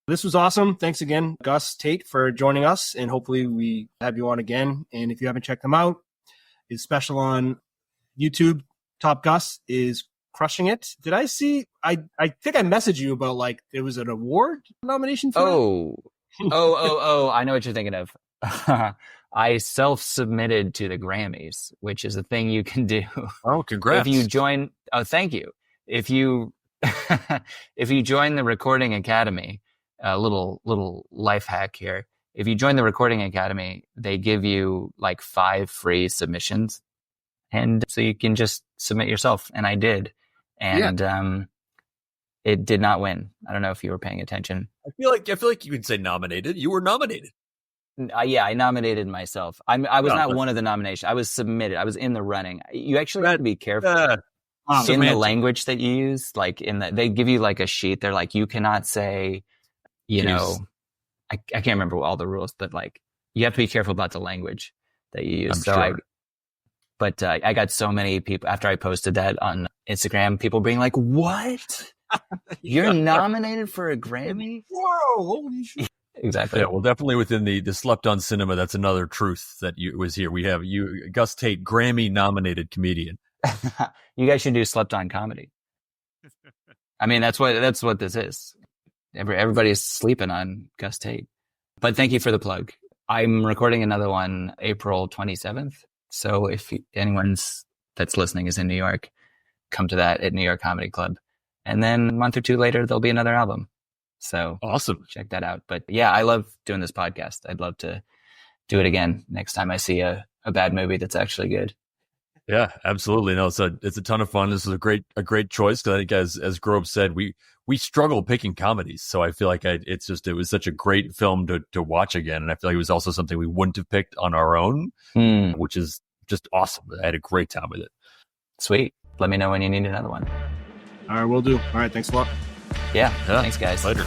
This was awesome. Thanks again, Gus Tate, for joining us. And hopefully we have you on again. And if you haven't checked them out, it's special on YouTube Top Gus is crushing it. Did I see? I think I messaged you about like there was an award nomination for Oh, I know what you're thinking of. I self-submitted to the Grammys, which is a thing you can do. Oh, congrats. If you join, thank you. If you, if you join the Recording Academy, a little life hack here. If you join the Recording Academy, they give you like 5 free submissions. And so you can just submit yourself. And I did. And, it did not win. I don't know if you were paying attention. I feel like you could say nominated. You were nominated. Yeah, I nominated myself. I was not one of the nominations. I was submitted. I was in the running. You actually have to be careful in the language that you use. Like they give you like a sheet. They're like, you cannot say, I can't remember all the rules, but like you have to be careful about the language that you use. I got so many people after I posted that on Instagram, people being like, what? You're nominated for a Grammy? Whoa, holy shit. Exactly. Yeah, well, definitely within the slept on cinema, that's another truth that was here. We have you, Gus Tate, Grammy nominated comedian. You guys should do slept on comedy. I mean, that's what this is. Everybody's sleeping on Gus Tate. But thank you for the plug. I'm recording another one April 27th. So if anyone's that's listening is in New York, come to that at New York Comedy Club. And then a month or 2 later, there'll be another album. So awesome. Check that out. But yeah, I love doing this podcast. I'd love to do it again next time I see a bad movie that's actually good. Yeah, absolutely. No, it's a ton of fun. This is a great choice. Cause I think as Grove said, we struggle picking comedies. So I feel like it was such a great film to watch again. And I feel like it was also something we wouldn't have picked on our own, which is just awesome. I had a great time with it. Sweet. Let me know when you need another one. All right, will do. All right. Thanks a lot. Yeah. Thanks guys. Later.